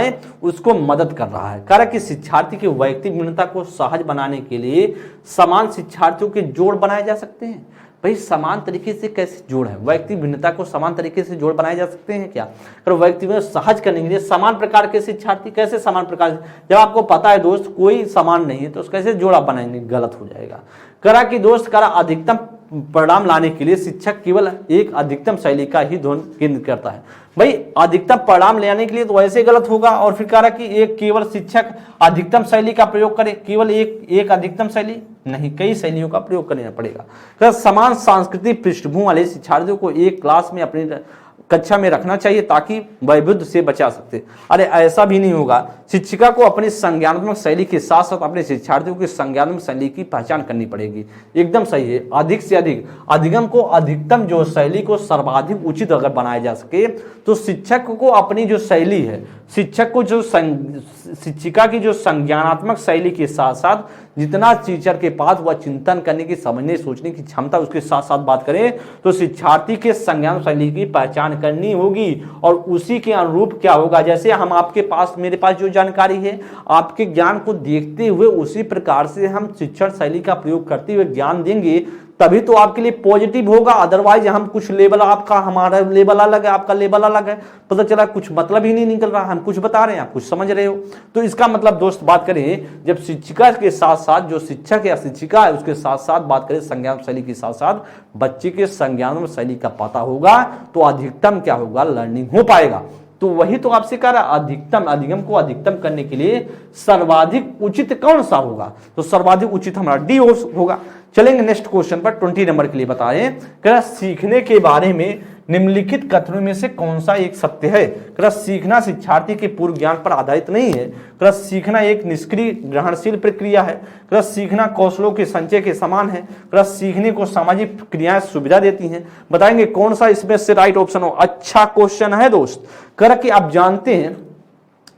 उसको मदद कर रहा है। कारण कि शिक्षार्थी की वैयक्तिक भिन्नता को सहज बनाने के लिए समान शिक्षार्थियों के जोड़ बनाए जा सकते हैं। भाई समान तरीके से कैसे जोड़ है? वैयक्तिक भिन्नता को समान तरीके से जोड़ बनाए जा सकते हैं क्या? अगर वैयक्तिक सहज करने के लिए समान प्रकार के शिक्षार्थी, कैसे समान प्रकार? जब आपको पता है दोस्त कोई समान नहीं है तो कैसे जोड़ा बनाएंगे? गलत हो जाएगा। करा कि दोस्त करा अधिकतम परिणाम लाने के लिए शिक्षक केवल एक अधिकतम शैली का ही ध्यान केंद्रित करता है। भाई अधिकतम परिणाम लाने के लिए तो वैसे गलत होगा। और फिर कह रहा कि एक केवल शिक्षक अधिकतम शैली का प्रयोग करे, केवल एक अधिकतम शैली नहीं, कई शैलियों का प्रयोग करना पड़ेगा। समान सांस्कृतिक पृष्ठभूमि वाले शिक्षार्थियों को एक क्लास में अपनी कक्षा में रखना चाहिए ताकि वैविध्य से बचा सकते। अरे ऐसा भी नहीं होगा। शिक्षिका को अपनी संज्ञानात्मक शैली के साथ साथ अपने शिक्षार्थियों की संज्ञानात्मक शैली की पहचान करनी पड़ेगी। एकदम सही है। अधिक से अधिक अधिगम को अधिकतम जो शैली को सर्वाधिक उचित अगर बनाया जा सके तो शिक्षक को अपनी जो शैली है, शिक्षक को जो शिक्षिका की जो संज्ञानात्मक शैली के साथ साथ जितना टीचर के पास वह चिंतन करने की, समझने सोचने की क्षमता, उसके साथ साथ बात करें तो शिक्षार्थी के संज्ञान शैली की पहचान करनी होगी। और उसी के अनुरूप क्या होगा, जैसे हम आपके पास, मेरे पास जो जानकारी है, आपके ज्ञान को देखते हुए उसी प्रकार से हम शिक्षण शैली का प्रयोग करते हुए ज्ञान देंगे, तभी तो आपके लिए पॉजिटिव होगा। अदरवाइज हम कुछ लेवल, आपका हमारा लेवल अलग है, आपका लेवल अलग है, पता चला कुछ मतलब ही नहीं निकल रहा। हम कुछ बता रहे हैं, आप कुछ समझ रहे हो। तो इसका मतलब दोस्त बात करें, जब शिक्षिका के साथ साथ जो शिक्षक या शिक्षिका है उसके साथ साथ बात करें संज्ञान शैली के साथ साथ बच्चे के संज्ञान शैली का पता होगा तो अधिकतम क्या होगा, लर्निंग हो पाएगा। तो वही तो आपसे कह रहा, अधिगम को अधिकतम करने के लिए सर्वाधिक उचित कौन सा होगा? तो सर्वाधिक उचित हमारा डी होगा। चलेंगे नेक्स्ट क्वेश्चन पर। 20 नंबर के लिए बताएं, कह सीखने के बारे में निम्नलिखित कथनों में से कौन सा एक सत्य है? कह सीखना शिक्षार्थी के पूर्व ज्ञान पर आधारित नहीं है। कह सीखना एक निष्क्रिय ग्रहणशील प्रक्रिया है। कह सीखना कौशलों के संचय के समान है। कह सीखने को सामाजिक क्रियाएं सुविधा देती हैं। बताएंगे कौन सा इसमें से राइट ऑप्शन हो। अच्छा क्वेश्चन है दोस्त। कह कि आप जानते हैं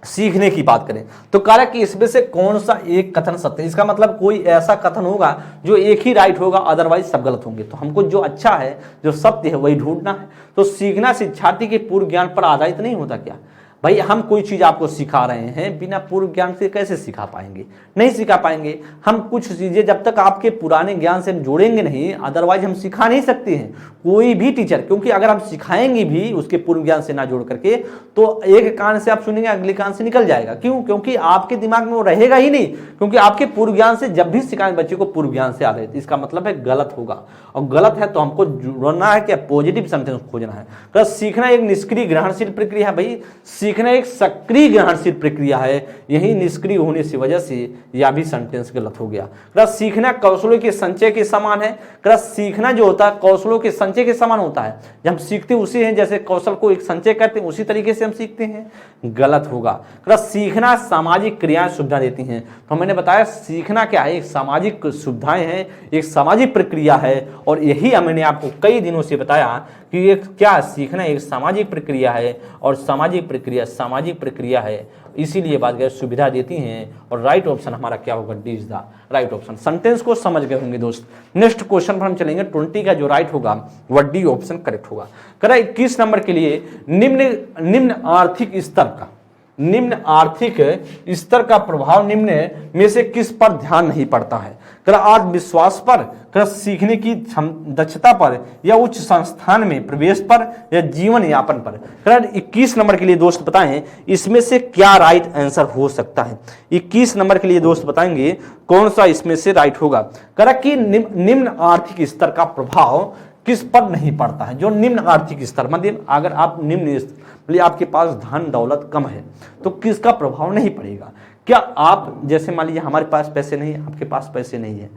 सीखने की बात करें तो कह कि इसमें से कौन सा एक कथन सत्य है? इसका मतलब कोई ऐसा कथन होगा जो एक ही राइट होगा, अदरवाइज सब गलत होंगे। तो हमको जो अच्छा है, जो सत्य है, वही ढूंढना है। तो सीखना शिक्षार्थी के पूर्व ज्ञान पर आधारित नहीं होता क्या? भाई हम कोई चीज आपको सिखा रहे हैं, बिना पूर्व ज्ञान से कैसे सिखा पाएंगे? नहीं सिखा पाएंगे। हम कुछ चीजें जब तक आपके पुराने ज्ञान से हम जोड़ेंगे नहीं, अदरवाइज हम सिखा नहीं सकते हैं कोई भी टीचर। क्योंकि अगर हम सिखाएंगे भी उसके पूर्व ज्ञान से ना जोड़ करके, तो एक कान से आप सुनेंगे, अगले कान से निकल जाएगा। क्यों? क्योंकि आपके दिमाग में वो रहेगा ही नहीं। क्योंकि आपके पूर्व ज्ञान से जब भी सिखाएं बच्चे को पूर्व ज्ञान से आ रहे, तो इसका मतलब है गलत होगा। और गलत है तो हमको जुड़ना है, क्या पॉजिटिव सेंटेंस खोजना है। तो सीखना एक निष्क्रिय ग्रहणशील प्रक्रिया है भाई, सीखना एक सक्रिय ग्रहणशील प्रक्रिया है। यही निष्क्रिय होने की वजह से यह भी सेंटेंस गलत हो गया। सीखना कौशलों के संचय के समान है। सीखना जो होता है कौशलों के संचय के समान होता है। जब हम सीखते उसी हैं, जैसे कौशल को एक संचय करते हैं, उसी तरीके से हम सीखते हैं, गलत होगा। सीखना सामाजिक क्रियाएं सुविधा देती हैं। तो मैंने बताया सीखना क्या है, एक सामाजिक सुविधाएं हैं, एक सामाजिक प्रक्रिया है। और यही मैंने आपको कई दिनों से बताया कि ये क्या, सीखना एक सामाजिक प्रक्रिया है, और सामाजिक प्रक्रिया है, इसीलिए बात करें सुविधा देती हैं। और राइट ऑप्शन हमारा क्या होगा? D is the right option. Sentence को समझ गए होंगे दोस्त। नेक्स्ट क्वेश्चन पर हम चलेंगे। 20 का जो राइट होगा वह डी ऑप्शन करेक्ट होगा। करा 21 नंबर के लिए निम्न आर्थिक स्तर का प्रभाव निम्न में से किस पर ध्यान नहीं पड़ता है? आत्मविश्वास पर, सीखने की दक्षता पर, या उच्च संस्थान में प्रवेश पर, या जीवन यापन पर? 21 नंबर के लिए दोस्त बताएं इसमें से क्या राइट आंसर हो सकता है। 21 नंबर के लिए दोस्त बताएंगे कौन सा इसमें से राइट होगा। कि निम्न आर्थिक स्तर का प्रभाव किस पर नहीं पड़ता है? जो निम्न आर्थिक स्तर, मतलब अगर आप निम्न, आपके पास धन दौलत कम है तो किसका प्रभाव नहीं पड़ेगा? क्या आप, जैसे मान लीजिए हमारे पास पैसे नहीं है, आपके पास पैसे नहीं है,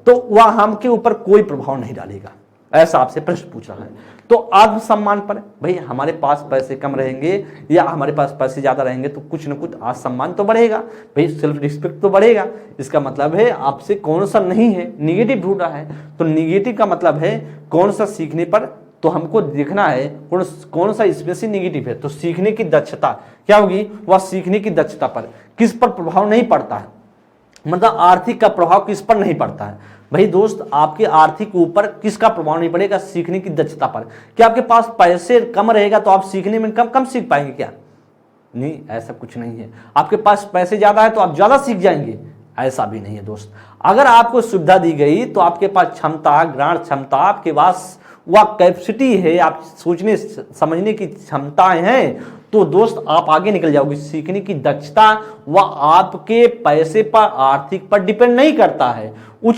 तो वह हमके ऊपर कोई प्रभाव नहीं डालेगा, ऐसा आपसे प्रश्न पूछ रहा है। तो आत्मसम्मान पर, भाई हमारे पास पैसे कम रहेंगे या हमारे पास पैसे ज्यादा रहेंगे तो कुछ ना कुछ आत्मसम्मान तो बढ़ेगा, भाई सेल्फ रिस्पेक्ट तो बढ़ेगा। इसका मतलब है आपसे कौन सा नहीं है, निगेटिव ढूंढ रहा है। तो निगेटिव का मतलब है कौन सा सीखने पर, तो हमको देखना है कौन सा इसमें से निगेटिव है। तो सीखने की दक्षता क्या होगी? वह सीखने की दक्षता पर किस पर प्रभाव नहीं पड़ता है, मतलब आर्थिक का प्रभाव किस पर नहीं पड़ता है? भाई दोस्त आपके आर्थिक ऊपर किसका प्रभाव नहीं पड़ेगा? सीखने की दक्षता पर। क्या आपके पास पैसे कम रहेगा तो आप सीखने में कम सीख पाएंगे क्या? नहीं, ऐसा कुछ नहीं है। आपके पास पैसे ज्यादा है तो आप ज्यादा सीख जाएंगे, ऐसा भी नहीं है दोस्त। अगर आपको सुविधा दी गई तो आपके पास क्षमता, ग्रहण क्षमता, आपके पास वह कैपेसिटी है, आप सोचने समझने की क्षमताएं हैं, तो दोस्त आप आगे निकल जाओगे। सीखने की दक्षता वह आपके पैसे पर, आर्थिक पर डिपेंड नहीं करता है।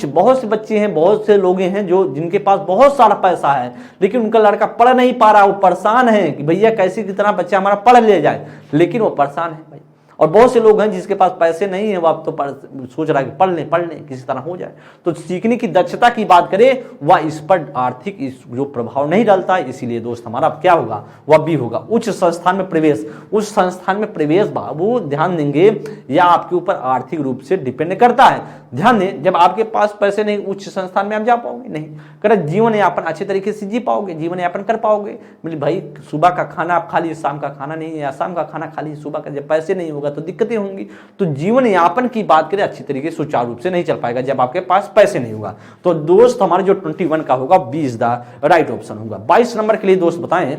बहुत से बच्चे हैं, बहुत से लोग हैं जो जिनके पास बहुत सारा पैसा है, लेकिन उनका लड़का पढ़ नहीं पा रहा, वो परेशान है कि भैया कैसे कितना बच्चा हमारा पढ़ ले जाए, लेकिन वो परेशान है भाई। और बहुत से लोग हैं जिसके पास पैसे नहीं है, वो आप तो सोच रहा है कि पढ़ लें किसी तरह हो जाए। तो सीखने की दक्षता की बात करें, वह इस पर आर्थिक जो प्रभाव नहीं डालता है, इसीलिए दोस्त हमारा क्या होगा? वह भी होगा। उच्च संस्थान में प्रवेश, उस संस्थान में प्रवेश बाबू ध्यान देंगे या आपके ऊपर आर्थिक रूप से डिपेंड करता है। ध्यान दें, जब आपके पास पैसे नहीं, उच्च संस्थान में आप जा पाओगे नहीं। जीवन यापन अच्छे तरीके से जी पाओगे, जीवन यापन कर पाओगे। मतलब भाई सुबह का खाना आप खा लिए, शाम का खाना नहीं है, या शाम का खाना खा लिए, सुबह का जब पैसे नहीं होगा तो दिक्कतें होंगी। तो जीवन यापन की बात करें अच्छी तरीके से सुचारू रूप से नहीं चल पाएगा जब आपके पास पैसे नहीं होगा। तो दोस्त हमारे जो 21 का होगा 20 द राइट ऑप्शन होगा। 22 नंबर के लिए दोस्त बताएं,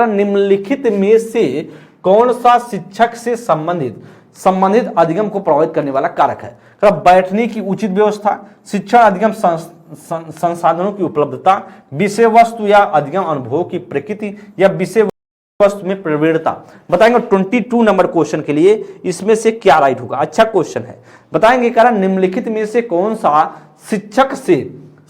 निम्नलिखित में से कौन सा शिक्षक से संबंधित अधिगम को प्रभावित करने वाला कारक है? बैठने की उचित व्यवस्था, शिक्षण अधिगम संसाधनों की उपलब्धता, विषय वस्तु या अधिगम अनुभव की प्रकृति, या विषय वस्तु में प्रवृत्ता। बताएंगे 22 नंबर क्वेश्चन के लिए इसमें से क्या राइट होगा। अच्छा क्वेश्चन है, बताएंगे कारण निम्नलिखित में से कौन सा शिक्षक से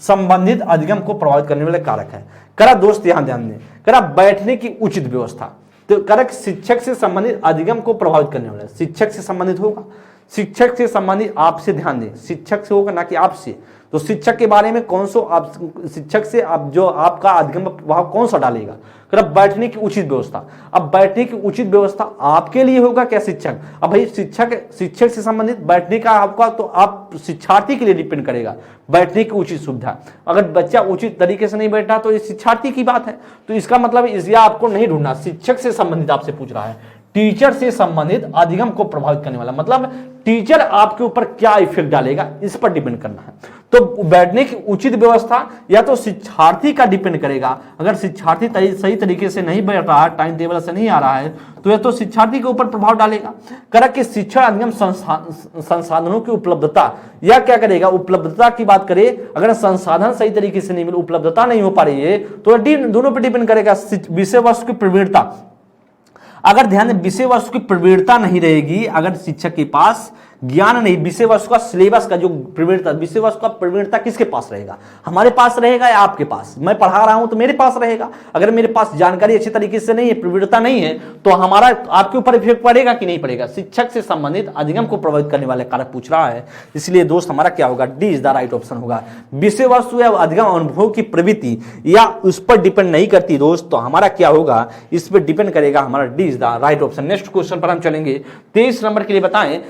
संबंधित अधिगम को प्रभावित करने वाले कारक है। करा दोस्त यहां ध्यान दें, करा बैठने की उचित व्यवस्था, तो कारक शिक्षक से संबंधित अधिगम को प्रभावित करने वाला, शिक्षक से संबंधित होगा। शिक्षक से संबंधित आपसे ध्यान दें, शिक्षक से होगा ना कि आपसे। तो शिक्षक के बारे में कौन सा आप शिक्षक से आप जो आपका अधिगम प्रभाव कौन सा डालेगा? बैठने की उचित व्यवस्था। अब बैठने की उचित व्यवस्था आपके लिए होगा क्या शिक्षक? अब भाई शिक्षक से संबंधित बैठने का आपका, तो आप शिक्षार्थी के लिए डिपेंड करेगा बैठने की उचित सुविधा। अगर बच्चा उचित तरीके से नहीं बैठा तो ये शिक्षार्थी की बात है। तो इसका मतलब इसलिए आपको नहीं ढूंढना, शिक्षक से संबंधित आपसे पूछ रहा है। टीचर से संबंधित अधिगम को प्रभावित करने वाला, मतलब टीचर आपके ऊपर क्या इफेक्ट डालेगा इस पर डिपेंड करना है। तो बैठने की उचित व्यवस्था या तो शिक्षार्थी का डिपेंड करेगा। अगर शिक्षार्थी सही तरीके से नहीं बैठ रहा है, टाइम टेबल से नहीं आ रहा है, तो यह तो शिक्षार्थी के ऊपर प्रभाव डालेगा। करें कि शिक्षण अधिगम संसाधनों की उपलब्धता, या क्या करेगा, उपलब्धता की बात करें, अगर संसाधन सही तरीके से नहीं मिले, उपलब्धता नहीं हो पा रही है, तो दोनों पर डिपेंड करेगा। विषय वस्तु की प्रवीणता, अगर ध्यान दें विषय वस्तु की प्रवीणता नहीं रहेगी, अगर शिक्षक के पास ज्ञान नहीं, विषय वस्तु का सिलेबस का जो प्रवीणता, विषय वस्तु का प्रवीणता किसके पास रहेगा, हमारे पास रहेगा या आपके पास? मैं पढ़ा रहा हूं तो मेरे पास रहेगा। अगर मेरे पास जानकारी अच्छी तरीके से नहीं है, प्रवीणता नहीं है, तो हमारा आपके ऊपर इफेक्ट पड़ेगा कि नहीं पड़ेगा? शिक्षक से संबंधित अधिगम को प्रभावित करने वाले कारक पूछ रहा है, इसलिए दोस्त हमारा क्या होगा, D is the right option होगा। विषय वस्तु या अधिगम अनुभव की प्रवृत्ति या उस पर डिपेंड नहीं करती दोस्त, तो हमारा क्या होगा, इस पर डिपेंड करेगा, हमारा D is the right option. Next question पर हम चलेंगे। 23 नंबर के लिए बताएं,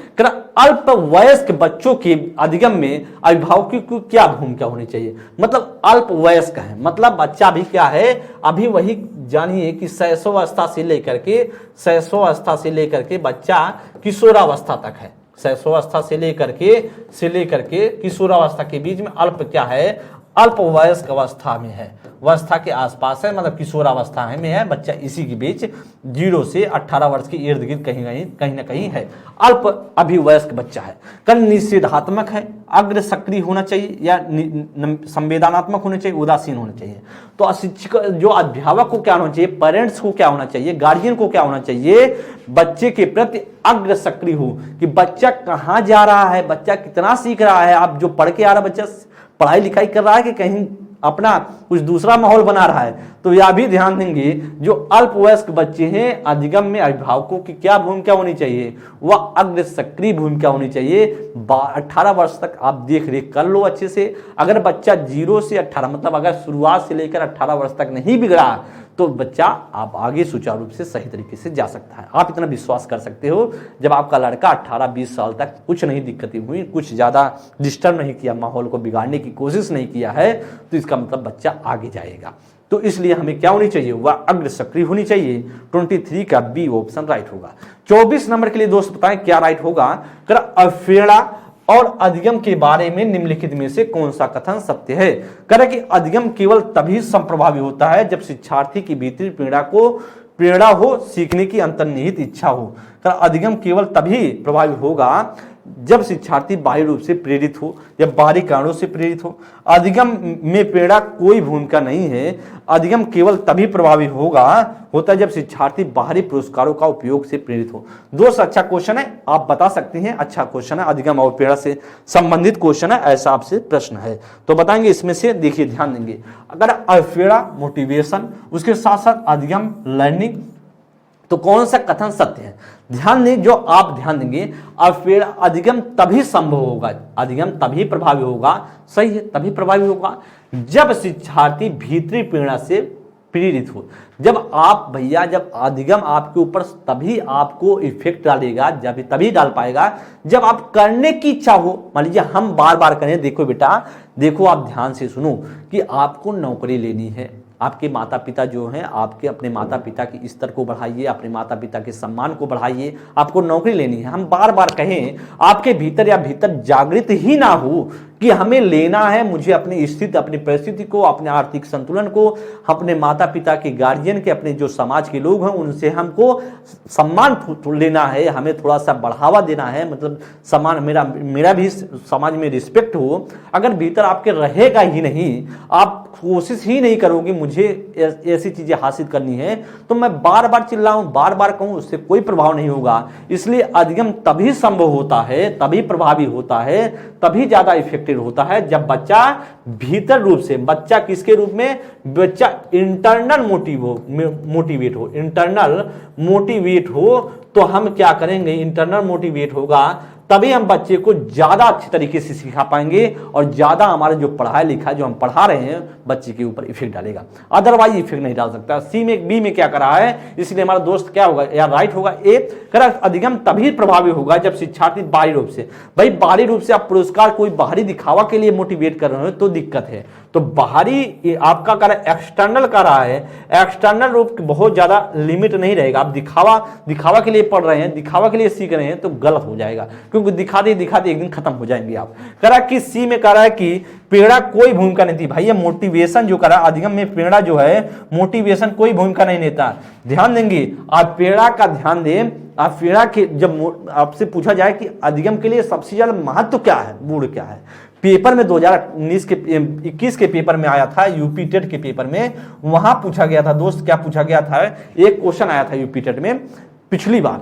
अल्प वयस्क बच्चों के अधिगम में अभिभावकों की क्या भूमिका होनी चाहिए? मतलब अल्प वयस्क है, मतलब बच्चा भी क्या है, अभी वही जानिए कि शैशवावस्था से लेकर के बच्चा किशोरावस्था तक है। शैशवावस्था से लेकर के किशोरावस्था के बीच में अल्प क्या है, अल्प वयस्क अवस्था में है, अवस्था के आसपास है, मतलब किशोरावस्था में है बच्चा, इसी के बीच 0 से 18 वर्ष के इर्द गिर्द कहीं ना कहीं है, अल्प अभिवयस्क बच्चा है। कल निषेधात्मक है, अग्र सक्रिय होना चाहिए या संवेदनात्मक होना चाहिए, उदासीन होना चाहिए? तो शिक्षक जो अध्यापक को क्या होना चाहिए, पेरेंट्स को क्या होना चाहिए, गार्जियन को क्या होना चाहिए, बच्चे के प्रति अग्र सक्रिय हो कि बच्चा कहाँ जा रहा है, बच्चा कितना सीख रहा है, आप जो पढ़ के आ रहा है, बच्चा पढ़ाई लिखाई कर रहा है कि कहीं अपना कुछ दूसरा माहौल बना रहा है। तो यह भी ध्यान देंगे, जो अल्पवयस्क बच्चे हैं अधिगम में अभिभावकों की क्या भूमिका होनी चाहिए, वह अग्र सक्रिय भूमिका होनी चाहिए। 18 वर्ष तक आप देख रेख कर लो अच्छे से। अगर बच्चा 0 से 18 मतलब अगर शुरुआत से लेकर 18 वर्ष तक नहीं बिगड़ा, तो बच्चा आप आगे सुचारू रूप से सही तरीके से जा सकता है। आप इतना विश्वास कर सकते हो, जब आपका लड़का 18-20 साल तक कुछ नहीं दिक्कतें हुई, कुछ ज़्यादा डिस्टर्ब नहीं किया, माहौल को बिगाड़ने की कोशिश नहीं किया है, तो इसका मतलब बच्चा आगे जाएगा। तो इसलिए हमें क्या होनी चाहिए, वह अग्र सक्रिय होनी चाहिए। 23 का बी ऑप्शन राइट होगा। 24 नंबर के लिए दोस्त बताएं क्या राइट होगा। अवहेलना और अधिगम के बारे में निम्नलिखित में से कौन सा कथन सत्य है? करें कि अधिगम केवल तभी संप्रभावी होता है जब शिक्षार्थी की भीतरी प्रेरणा हो, सीखने की अंतर्निहित इच्छा हो। अधिगम केवल तभी प्रभावी होगा जब शिक्षार्थी बाह्य रूप से प्रेरित हो या बाहरी कारणों से प्रेरित हो। अधिगम में प्रेरणा कोई भूमिका नहीं है। अधिगम केवल तभी प्रभावी होता है जब शिक्षार्थी बाहरी पुरस्कारों का उपयोग से प्रेरित हो। दोस्त अच्छा क्वेश्चन है, आप बता सकते हैं, अच्छा क्वेश्चन है, अधिगम और प्रेरणा से संबंधित क्वेश्चन है, ऐसा आपसे प्रश्न है तो बताएंगे इसमें से। देखिए ध्यान देंगे, अगर प्रेरणा मोटिवेशन, उसके साथ साथ अधिगम लर्निंग, तो कौन सा कथन सत्य है? ध्यान दें, जो आप ध्यान देंगे, अधिगम तभी संभव होगा, अधिगम तभी प्रभावी होगा, सही है, तभी प्रभावी होगा जब शिक्षार्थी भीतरी प्रेरणा से प्रेरित हो। जब अधिगम आपके ऊपर तभी आपको इफेक्ट डालेगा, जब तभी डाल पाएगा जब आप करने की इच्छा हो। मान लीजिए हम बार बार करें, देखो बेटा, देखो आप ध्यान से सुनो कि आपको नौकरी लेनी है, आपके माता पिता जो हैं, आपके अपने माता पिता के स्तर को बढ़ाइए, अपने माता पिता के सम्मान को बढ़ाइए, आपको नौकरी लेनी है। हम बार बार कहें, आपके भीतर जागृत ही ना हो कि हमें लेना है, मुझे अपनी स्थिति, अपनी परिस्थिति को, अपने आर्थिक संतुलन को, अपने माता पिता के गार्जियन के, अपने जो समाज के लोग हैं उनसे हमको सम्मान लेना है, हमें थोड़ा सा बढ़ावा देना है, मतलब सम्मान, मेरा भी समाज में रिस्पेक्ट हो। अगर भीतर आपके रहेगा ही नहीं, आप कोशिश ही नहीं करोगे मुझे ऐसी चीजें हासिल करनी है, तो मैं बार बार चिल्लाऊं, बार बार कहूं, उससे कोई प्रभाव नहीं होगा। इसलिए अधिगम तभी संभव होता है, तभी प्रभावी होता है, तभी ज्यादा इफेक्टिव होता है जब बच्चा भीतर रूप से, बच्चा किसके रूप में, बच्चा इंटरनल मोटिवेट हो, इंटरनल मोटिवेट हो। तो हम क्या करेंगे, इंटरनल मोटिवेट होगा तभी हम बच्चे को ज्यादा अच्छी तरीके से सिखा पाएंगे और ज्यादा हमारा जो पढ़ाई लिखा जो हम पढ़ा रहे हैं बच्चे के ऊपर इफेक्ट डालेगा, अदरवाइज इफेक्ट नहीं डाल सकता। बी में क्या करा है, इसलिए हमारा दोस्त क्या होगा, या राइट होगा ए। अधिगम तभी प्रभावी होगा जब शिक्षार्थी बाहरी रूप से, भाई बाहरी रूप से आप पुरस्कार कोई बाहरी दिखावा के लिए मोटिवेट कर रहे हो तो दिक्कत है, तो बाहरी आपका कर एक्सटर्नल का रहा है, एक्सटर्नल रूप बहुत ज्यादा लिमिट नहीं रहेगा। आप दिखावा के लिए पढ़ रहे हैं, दिखावा के लिए सीख रहे हैं तो गलत हो जाएगा, क्योंकि दिखाते दिखाते एक दिन खत्म हो जाएंगे आप। करा कि सी में करा है कि प्रेरणा कोई भूमिका नहीं थी। भाई ये मोटिवेशन जो करा अधिगम में, प्रेरणा जो है मोटिवेशन कोई भूमिका नहीं लेता। ध्यान देंगे आप, प्रेरणा का ध्यान दें। आप प्रेरणा के जब आपसे पूछा जाए कि अधिगम के लिए सबसे ज्यादा महत्व क्या है, मूड क्या है, पेपर में 2021 के पेपर में आया था, यूपी टेट के पेपर में, वहां पूछा गया था दोस्त। क्या पूछा गया था? एक क्वेश्चन आया था यूपी टेट में पिछली बार,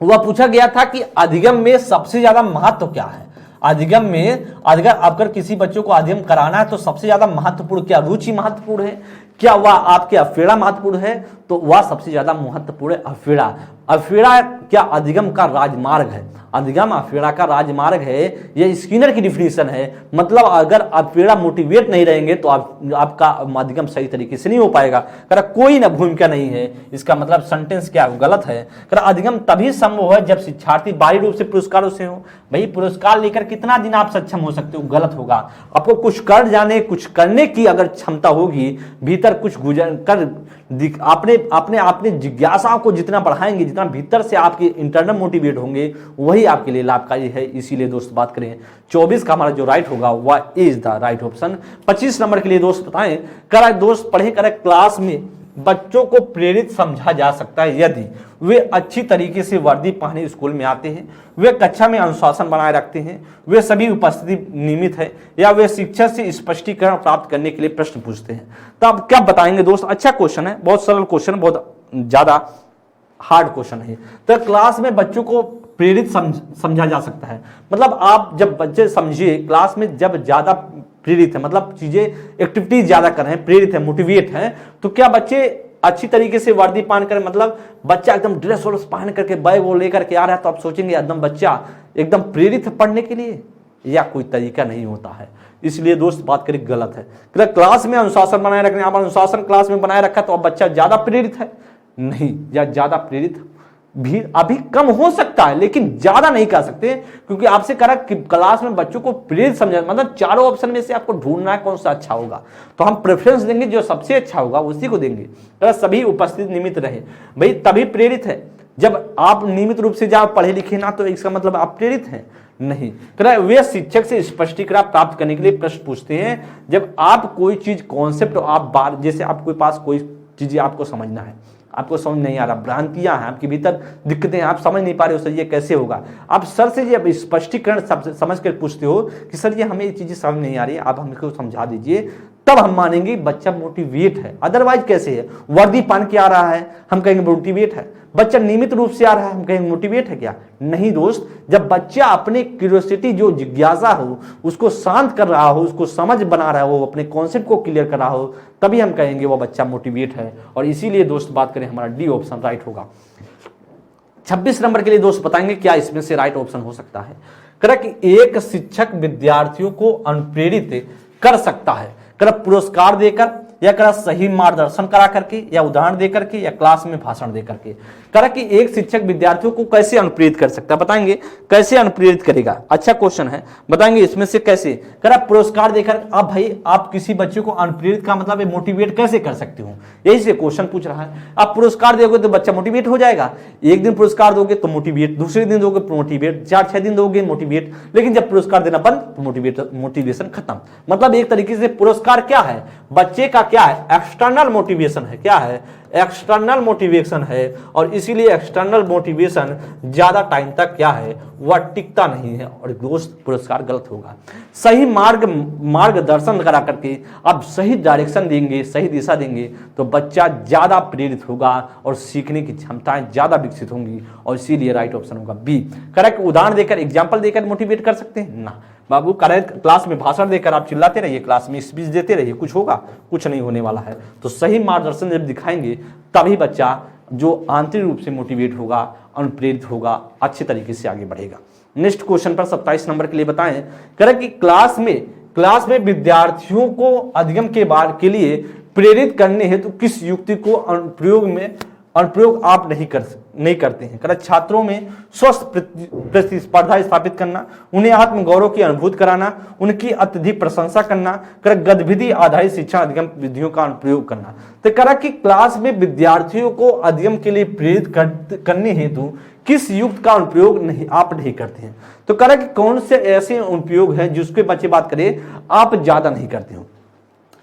वह पूछा गया था कि अधिगम में सबसे ज्यादा महत्व क्या है। अधिगम में अगर किसी बच्चों को अधिगम कराना है तो सबसे ज्यादा महत्वपूर्ण क्या रुचि महत्वपूर्ण है, क्या वह आपके अफेड़ा महत्वपूर्ण है? तो वह सबसे ज्यादा महत्वपूर्ण है अफेड़ा। अफेड़ा क्या अधिगम का राजमार्ग है? अधिगम अफेड़ा का राजमार्ग है, यह स्किनर की डिफिनीशन है। मतलब अगर अफेड़ा मोटिवेट नहीं रहेंगे तो आपका अधिगम सही तरीके से नहीं हो पाएगा। कर कोई ना भूमिका नहीं है, इसका मतलब सेंटेंस क्या गलत है। कर अधिगम तभी संभव है जब शिक्षार्थी बाहरी रूप से पुरस्कारों से हो। भाई पुरस्कार लेकर कितना दिन आप सक्षम हो सकते हो? गलत होगा। आपको कुछ कर जाने, कुछ करने की अगर क्षमता होगी, भीतर कुछ गुजर कर अपने जिज्ञासाओं को जितना बढ़ाएंगे, जितना भीतर से आपके इंटरनल मोटिवेट होंगे, वही आपके लिए लाभकारी है। इसीलिए दोस्त बात करें 24 का हमारा जो राइट होगा वह is the right option. 25 number के लिए दोस्त बताएं, करा दोस्त पढ़े करा क्लास में बच्चों को प्रेरित समझा जा सकता है यदि वे अच्छी तरीके से वर्दी पहने स्कूल में आते हैं, वे कक्षा में अनुशासन बनाए रखते हैं, वे सभी उपस्थिति नियमित है, या वे शिक्षक से स्पष्टीकरण प्राप्त करने के लिए प्रश्न पूछते हैं। तो आप क्या बताएंगे दोस्त? अच्छा क्वेश्चन है, बहुत सरल क्वेश्चन, बहुत ज्यादा हार्ड क्वेश्चन है। तो क्लास में बच्चों को प्रेरित समझा जा सकता है, मतलब आप जब बच्चे समझिए क्लास में जब ज्यादा प्रेरित है, मतलब चीजें एक्टिविटीज ज्यादा कर रहे हैं, प्रेरित है, मोटिवेट है, तो क्या बच्चे अच्छी तरीके से वर्दी पहन कर, मतलब बच्चा एकदम ड्रेस वोस पहन करके बैग वो लेकर के आ रहा है, तो आप सोचेंगे एकदम बच्चा एकदम प्रेरित है पढ़ने के लिए, या कोई तरीका नहीं होता है। इसलिए दोस्त बात करें गलत है। क्लास में अनुशासन बनाए रखने, आप अनुशासन क्लास में बनाए रखा तो अब बच्चा ज्यादा प्रेरित है? नहीं, या ज्यादा प्रेरित भी अभी कम हो सकता है, लेकिन ज्यादा नहीं कर सकते, क्योंकि आपसे करा कि क्लास में बच्चों को प्रेरित समझा, मतलब चारों ऑप्शन में से आपको ढूंढना है कौन सा अच्छा होगा, तो हम प्रेफरेंस देंगे जो सबसे अच्छा होगा उसी को देंगे। अगर सभी उपस्थित नियमित रहे, भाई तभी प्रेरित है। जब आप नियमित रूप से जब पढ़े लिखे ना, तो इसका मतलब आप प्रेरित हैं नहीं। वे शिक्षक से स्पष्टीकरण प्राप्त करने के लिए प्रश्न पूछते हैं। जब आप कोई चीज कॉन्सेप्ट आप बार, जैसे आपके पास कोई चीज आपको समझना है, आपको समझ नहीं आ रहा, भ्रांतियां हैं आपके भीतर, दिक्कतें हैं, आप समझ नहीं पा रहे हो सर ये कैसे होगा, आप सर से जब स्पष्टीकरण समझ कर पूछते हो कि सर ये हमें ये चीजें समझ नहीं आ रही, आप हमको समझा दीजिए, तब हम मानेंगे बच्चा मोटिवेट है। अदरवाइज कैसे है? वर्दी पहन के आ रहा है, हम कहेंगे मोटिवेट है। बच्चा नियमित रूप से आ रहा है, हम कहेंगे मोटिवेट है क्या? नहीं दोस्त, जब बच्चा अपने क्यूरियोसिटी जो जिज्ञासा हो उसको शांत कर रहा हो, उसको समझ बना रहा हो, अपने कॉन्सेप्ट को क्लियर कर रहा हो, तभी हम कहेंगे वो बच्चा मोटिवेट है। और इसीलिए दोस्त बात करें हमारा डी ऑप्शन राइट होगा। 26 नंबर के लिए दोस्त बताएंगे क्या इसमें से राइट ऑप्शन हो सकता है। करेक्ट, एक शिक्षक विद्यार्थियों को अनुप्रेरित कर सकता है, करेक्ट पुरस्कार देकर, या करा सही मार्गदर्शन करा करके, या उदाहरण देकर के, या क्लास में भाषण देकर के। करा कि एक शिक्षक विद्यार्थियों को कैसे अनुप्रेरित कर सकता है, बताएंगे कैसे अनुप्रेरित करेगा। अच्छा क्वेश्चन है, बताएंगे इसमें से कैसे। करा पुरस्कार देकर, अब भाई आप किसी बच्चे को अनुप्रेरित का मतलब मोटिवेट कैसे कर सकते हो, यही से क्वेश्चन पूछ रहा है। आप पुरस्कार दोगे तो बच्चा मोटिवेट हो जाएगा, एक दिन पुरस्कार दोगे तो मोटिवेट, दूसरे दिन दोगे तो मोटिवेट, 4-6 दिन दोगे मोटिवेट, लेकिन जब पुरस्कार देना बंद तो मोटिवेशन खत्म। मतलब एक तरीके से पुरस्कार क्या है, बच्चे का क्या है, एक्सटर्नल मोटिवेशन है। क्या है? एक्सटर्नल मोटिवेशन है, और इसीलिए एक्सटर्नल मोटिवेशन ज्यादा टाइम तक क्या है, वह टिकता नहीं है, और दोस्त पुरस्कार गलत होगा। सही मार्गदर्शन करा करके आप सही डायरेक्शन देंगे, सही दिशा देंगे, तो बच्चा ज्यादा प्रेरित होगा और सीखने की क्षमताएं ज्यादा विकसित होंगी, और इसीलिए राइट ऑप्शन होगा बी। करेक्ट, उदाहरण देकर, एग्जाम्पल देकर मोटिवेट कर सकते हैं ना बाबू। करेक्ट, क्लास में भाषण देकर आप चिल्लाते रहिए, क्लास में स्पीच देते रहिए, कुछ होगा? कुछ नहीं होने वाला है। तो सही मार्गदर्शन जब दिखाएंगे तभी बच्चा जो आंतरिक रूप से मोटिवेट होगा, अनुप्रेरित होगा, अच्छे तरीके से आगे बढ़ेगा। नेक्स्ट क्वेश्चन पर 27 नंबर के लिए बताएं, करेक्ट कि क्लास में विद्यार्थियों को अधिगम के लिए प्रेरित करने हेतु किस युक्ति को प्रयोग में अनुप्रयोग आप नहीं करते हैं। करा छात्रों में स्वस्थ प्रतिस्पर्धा स्थापित करना, उन्हें आत्मगौरव की अनुभूति कराना, उनकी अत्यधिक प्रशंसा करना, करा गतिविधि आधारित शिक्षा अधिगम विधियों का अनुप्रयोग करना। तो करा कि क्लास में विद्यार्थियों को अधिगम के लिए प्रेरित करने हेतु किस युक्त का अनुप्रयोग आप नहीं करते हैं। तो करा कि कौन से ऐसे अनुप्रयोग हैं जिसके बच्चे बात करें आप ज्यादा नहीं करते हो।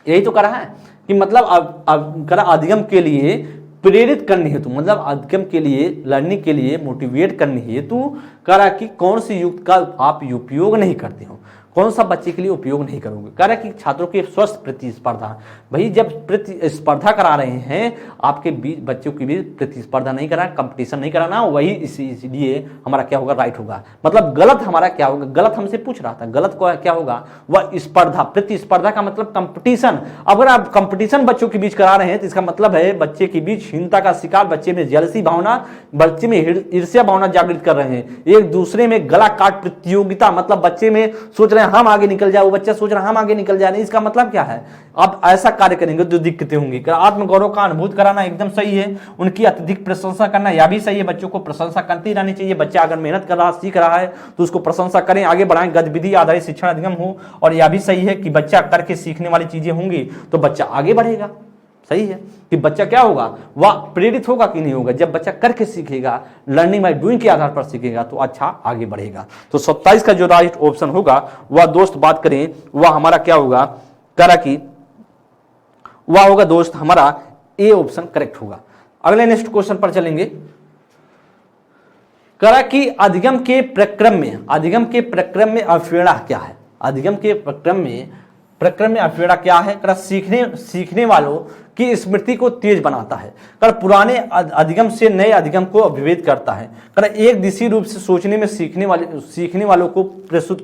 यही तो करा है कि मतलब करा अधिगम के लिए प्रेरित करनी हेतु, मतलब अधिगम के लिए लर्निंग के लिए मोटिवेट करनी हेतु करा कि कौन सी युक्त का आप उपयोग नहीं करते हो, कौन सा बच्चे के लिए उपयोग नहीं करोगे। कह रहा कि छात्रों की स्वस्थ प्रतिस्पर्धा, भाई जब प्रतिस्पर्धा करा रहे हैं आपके बीच बच्चों की भी प्रतिस्पर्धा नहीं कराना, कंपटीशन नहीं कराना, वही इसलिए हमारा क्या होगा, राइट होगा। मतलब गलत हमारा क्या होगा, गलत हमसे पूछ रहा था, गलत को क्या होगा, वह स्पर्धा, प्रतिस्पर्धा का मतलब कंपटीशन। अगर आप कंपटीशन बच्चों के बीच करा रहे हैं तो इसका मतलब है बच्चे के बीच हीनता का शिकार, बच्चे में जेलसी भावना, बच्चे में ईर्ष्या भावना जागृत कर रहे हैं, एक दूसरे में गला काट प्रतियोगिता, मतलब बच्चे में सोच रहे हैं हम आगे निकल जाए, वो बच्चा सोच रहा है हम आगे निकल जाए। इसका मतलब क्या है, आप ऐसा कार्य करेंगे तो दिक्कतें होंगी। आत्मगौरव का अनुभूत कराना एकदम सही है, उनकी अत्यधिक प्रशंसा करना यह भी सही है, बच्चों को प्रशंसा करती रहनी चाहिए। बच्चा अगर मेहनत कर रहा सीख रहा है तो उसको प्रशंसा करें, आगे बढ़ाएं, गतिविधि आधारित शिक्षण अधिगम हो। और यह भी सही है कि बच्चा करके सीखने वाली चीजें होंगी तो बच्चा आगे बढ़ेगा। सही है कि बच्चा क्या होगा, वह प्रेरित होगा कि नहीं होगा, जब बच्चा करके सीखेगा, लर्निंग बाय डूइंग के आधार पर सीखेगा तो अच्छा आगे बढ़ेगा। तो 27 का जो राइट ऑप्शन होगा वह दोस्त बात करें वह हमारा क्या होगा, करा कि वह होगा दोस्त हमारा ए ऑप्शन करेक्ट होगा। अगले नेक्स्ट क्वेश्चन पर चलेंगे। करा कि अधिगम के प्रक्रम में अवहेलना क्या है। अधिगम के प्रक्रम में अवहेलना क्या है। करा सीखने वालों की स्मृति को तेज बनाता है। कर पुराने अधिगम से नए अधिगम को अभिभेद करता है। कर एक दिशी रूप से सोचने में सीखने वालों को प्रस्तुत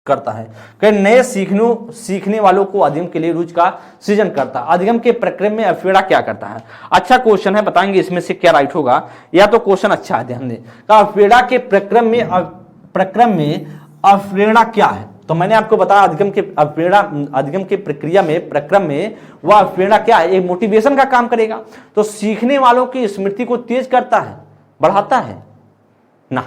करता है। कर नए सीखने वालों को अधिगम के लिए रुचि का सृजन करता है। अधिगम के प्रक्रम में अवहेलना क्या करता है। अच्छा क्वेश्चन है, बताएंगे इसमें से क्या राइट होगा, या तो क्वेश्चन अच्छा है, ध्यान दें। अवहेलना के प्रक्रम में अवहेलना क्या है। तो मैंने आपको बताया अधिगम के प्रक्रिया में प्रक्रम में वह अवहेलना क्या है, एक मोटिवेशन का काम करेगा। तो सीखने वालों की स्मृति को तेज करता है, बढ़ाता है ना,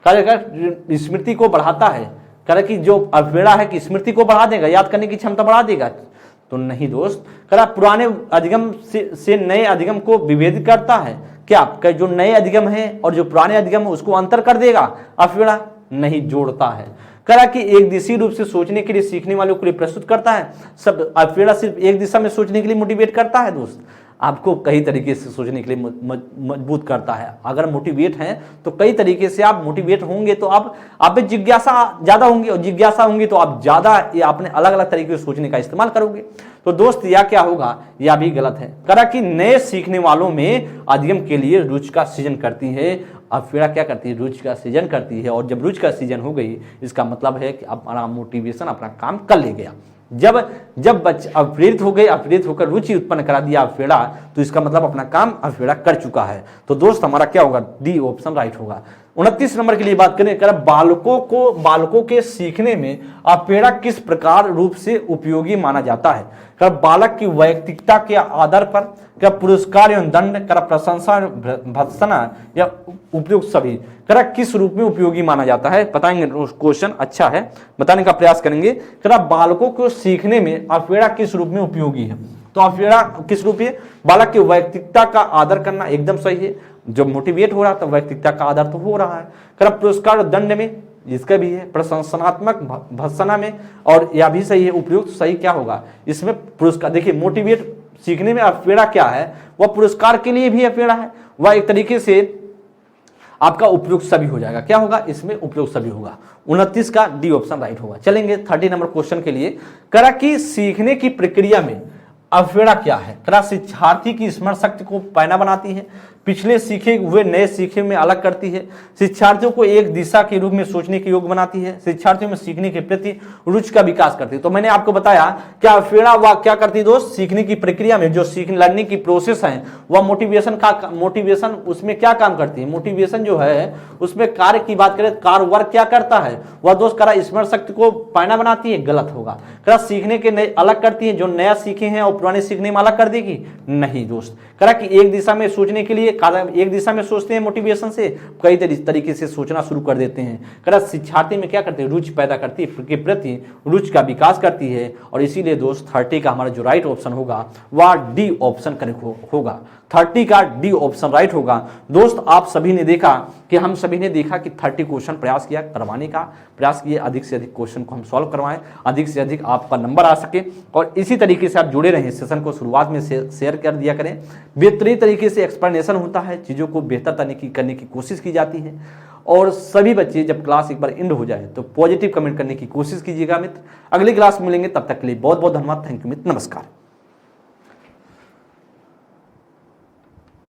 स्मृति को बढ़ाता है। कह कि जो अवहेलना है कि स्मृति को बढ़ा देगा, याद करने की क्षमता बढ़ा देगा, तो नहीं दोस्त। कह पुराने अधिगम से नए अधिगम को विभेदित करता है। क्या जो नए अधिगम है और जो पुराने अधिगम है उसको अंतर कर देगा, अवहेलना नहीं, जोड़ता है। करा कि एक दिशी रूप से सोचने के लिए सीखने वालों के लिए प्रस्तुत करता है। सब अवहेलना सिर्फ एक दिशा में सोचने के लिए मोटिवेट करता है दोस्त, आपको कई तरीके से सोचने के लिए मजबूत करता है। अगर मोटिवेट हैं तो कई तरीके से आप मोटिवेट होंगे तो आप में जिज्ञासा ज्यादा होंगी, और जिज्ञासा होंगी तो आप ज्यादा अपने अलग अलग तरीके से सोचने का इस्तेमाल करोगे। तो दोस्त यह क्या होगा, यह भी गलत है। करा कि नए सीखने वालों में अधिगम के लिए रुचि का सृजन करती है। अवहेलना क्या करती है, रुचि का सृजन करती है। और जब रुचि का सृजन हो गई इसका मतलब है कि अपना मोटिवेशन अपना काम कर ले गया। जब बच्चे अप्रेरित हो गए, अप्रेरित होकर रुचि उत्पन्न करा दिया अवहेलना, तो इसका मतलब अपना काम अवहेलना कर चुका है। तो दोस्त हमारा क्या होगा, डी ऑप्शन राइट होगा। 29 नंबर के लिए बात करें, कर बालकों के सीखने में अवहेलना किस प्रकार रूप से उपयोगी माना जाता है। कर बालक की वैयक्तिकता के आधार पर, क्या पुरस्कार एवं दंड, कर प्रशंसा भत्सना या उपयुक्त सभी, कर किस रूप में उपयोगी माना जाता है। बताएंगे, क्वेश्चन अच्छा है, बताने का प्रयास करेंगे। कर बालकों को सीखने में अवहेलना किस रूप में उपयोगी है। तो अवहेलना किस रूप में, बालक की वैयक्तिकता का आदर करना एकदम सही है। जब मोटिवेट हो रहा तो वैयक्तिकता का आदर तो हो रहा है। कर पुरस्कार और दंड में, इसका भी है, प्रशंसनात्मक भत्सना में, और यह भी सही है। उपयुक्त सही क्या होगा इसमें, पुरस्कार। देखिए मोटिवेट सीखने में अवहेलना क्या है, वह पुरस्कार के लिए भी अवहेलना है, वह एक तरीके से आपका उपयुक्त सभी हो जाएगा। क्या होगा इसमें, उपयुक्त सभी होगा। 29 का डी ऑप्शन राइट होगा। चलेंगे 30 नंबर क्वेश्चन के लिए। करा कि सीखने की प्रक्रिया में अवहेलना क्या है। करा शिक्षार्थी की स्मरण शक्ति को पैना बनाती है, पिछले सीखे हुए नए सीखे में अलग करती है, शिक्षार्थियों को एक दिशा के रूप में सोचने के योग्य बनाती है, शिक्षार्थियों में सीखने के प्रति रुचि का विकास करती है। तो मैंने आपको बताया क्या अवहेलना वह क्या करती है दोस्त, सीखने की प्रक्रिया में जो लर्निंग की प्रोसेस है वह मोटिवेशन उसमें क्या काम करती है। मोटिवेशन जो है उसमें कार्य की बात करें, कार्य वर्क क्या करता है वह दोस्त, करा स्मरण शक्ति को पैना बनाती है, गलत होगा। करा सीखने के नए अलग करती है, जो नया सीखे हैं और पुराने सीखने में अलग कर देगी? नहीं दोस्त। करा कि एक दिशा में सोचने के लिए एक दिशा में सोचते हैं मोटिवेशन से, कई तरीके से सोचना शुरू कर देते हैं। करा शिक्षार्थी में क्या करते हैं, रुचि पैदा करती है, के प्रति रुचि का विकास करती है। और इसीलिए दोस्त 30 का हमारा जो राइट ऑप्शन होगा वह डी ऑप्शन करेक्ट होगा। 30 का डी ऑप्शन राइट होगा। दोस्त आप सभी ने देखा कि हम सभी ने देखा कि 30 क्वेश्चन प्रयास किया करवाने का, प्रयास किए अधिक से अधिक क्वेश्चन को हम सॉल्व करवाएं, अधिक से अधिक आपका नंबर आ सके। और इसी तरीके से आप जुड़े रहें, सेशन को शुरुआत में शेयर कर दिया करें। बेहतरीन तरीके से एक्सप्लेनेशन होता है, चीज़ों को बेहतर करने की कोशिश की जाती है। और सभी बच्चे जब क्लास एक बार एंड हो जाए तो पॉजिटिव कमेंट करने की कोशिश कीजिएगा मित्र। अगली क्लास में मिलेंगे, तब तक के लिए बहुत बहुत धन्यवाद। थैंक यू मित्र, नमस्कार।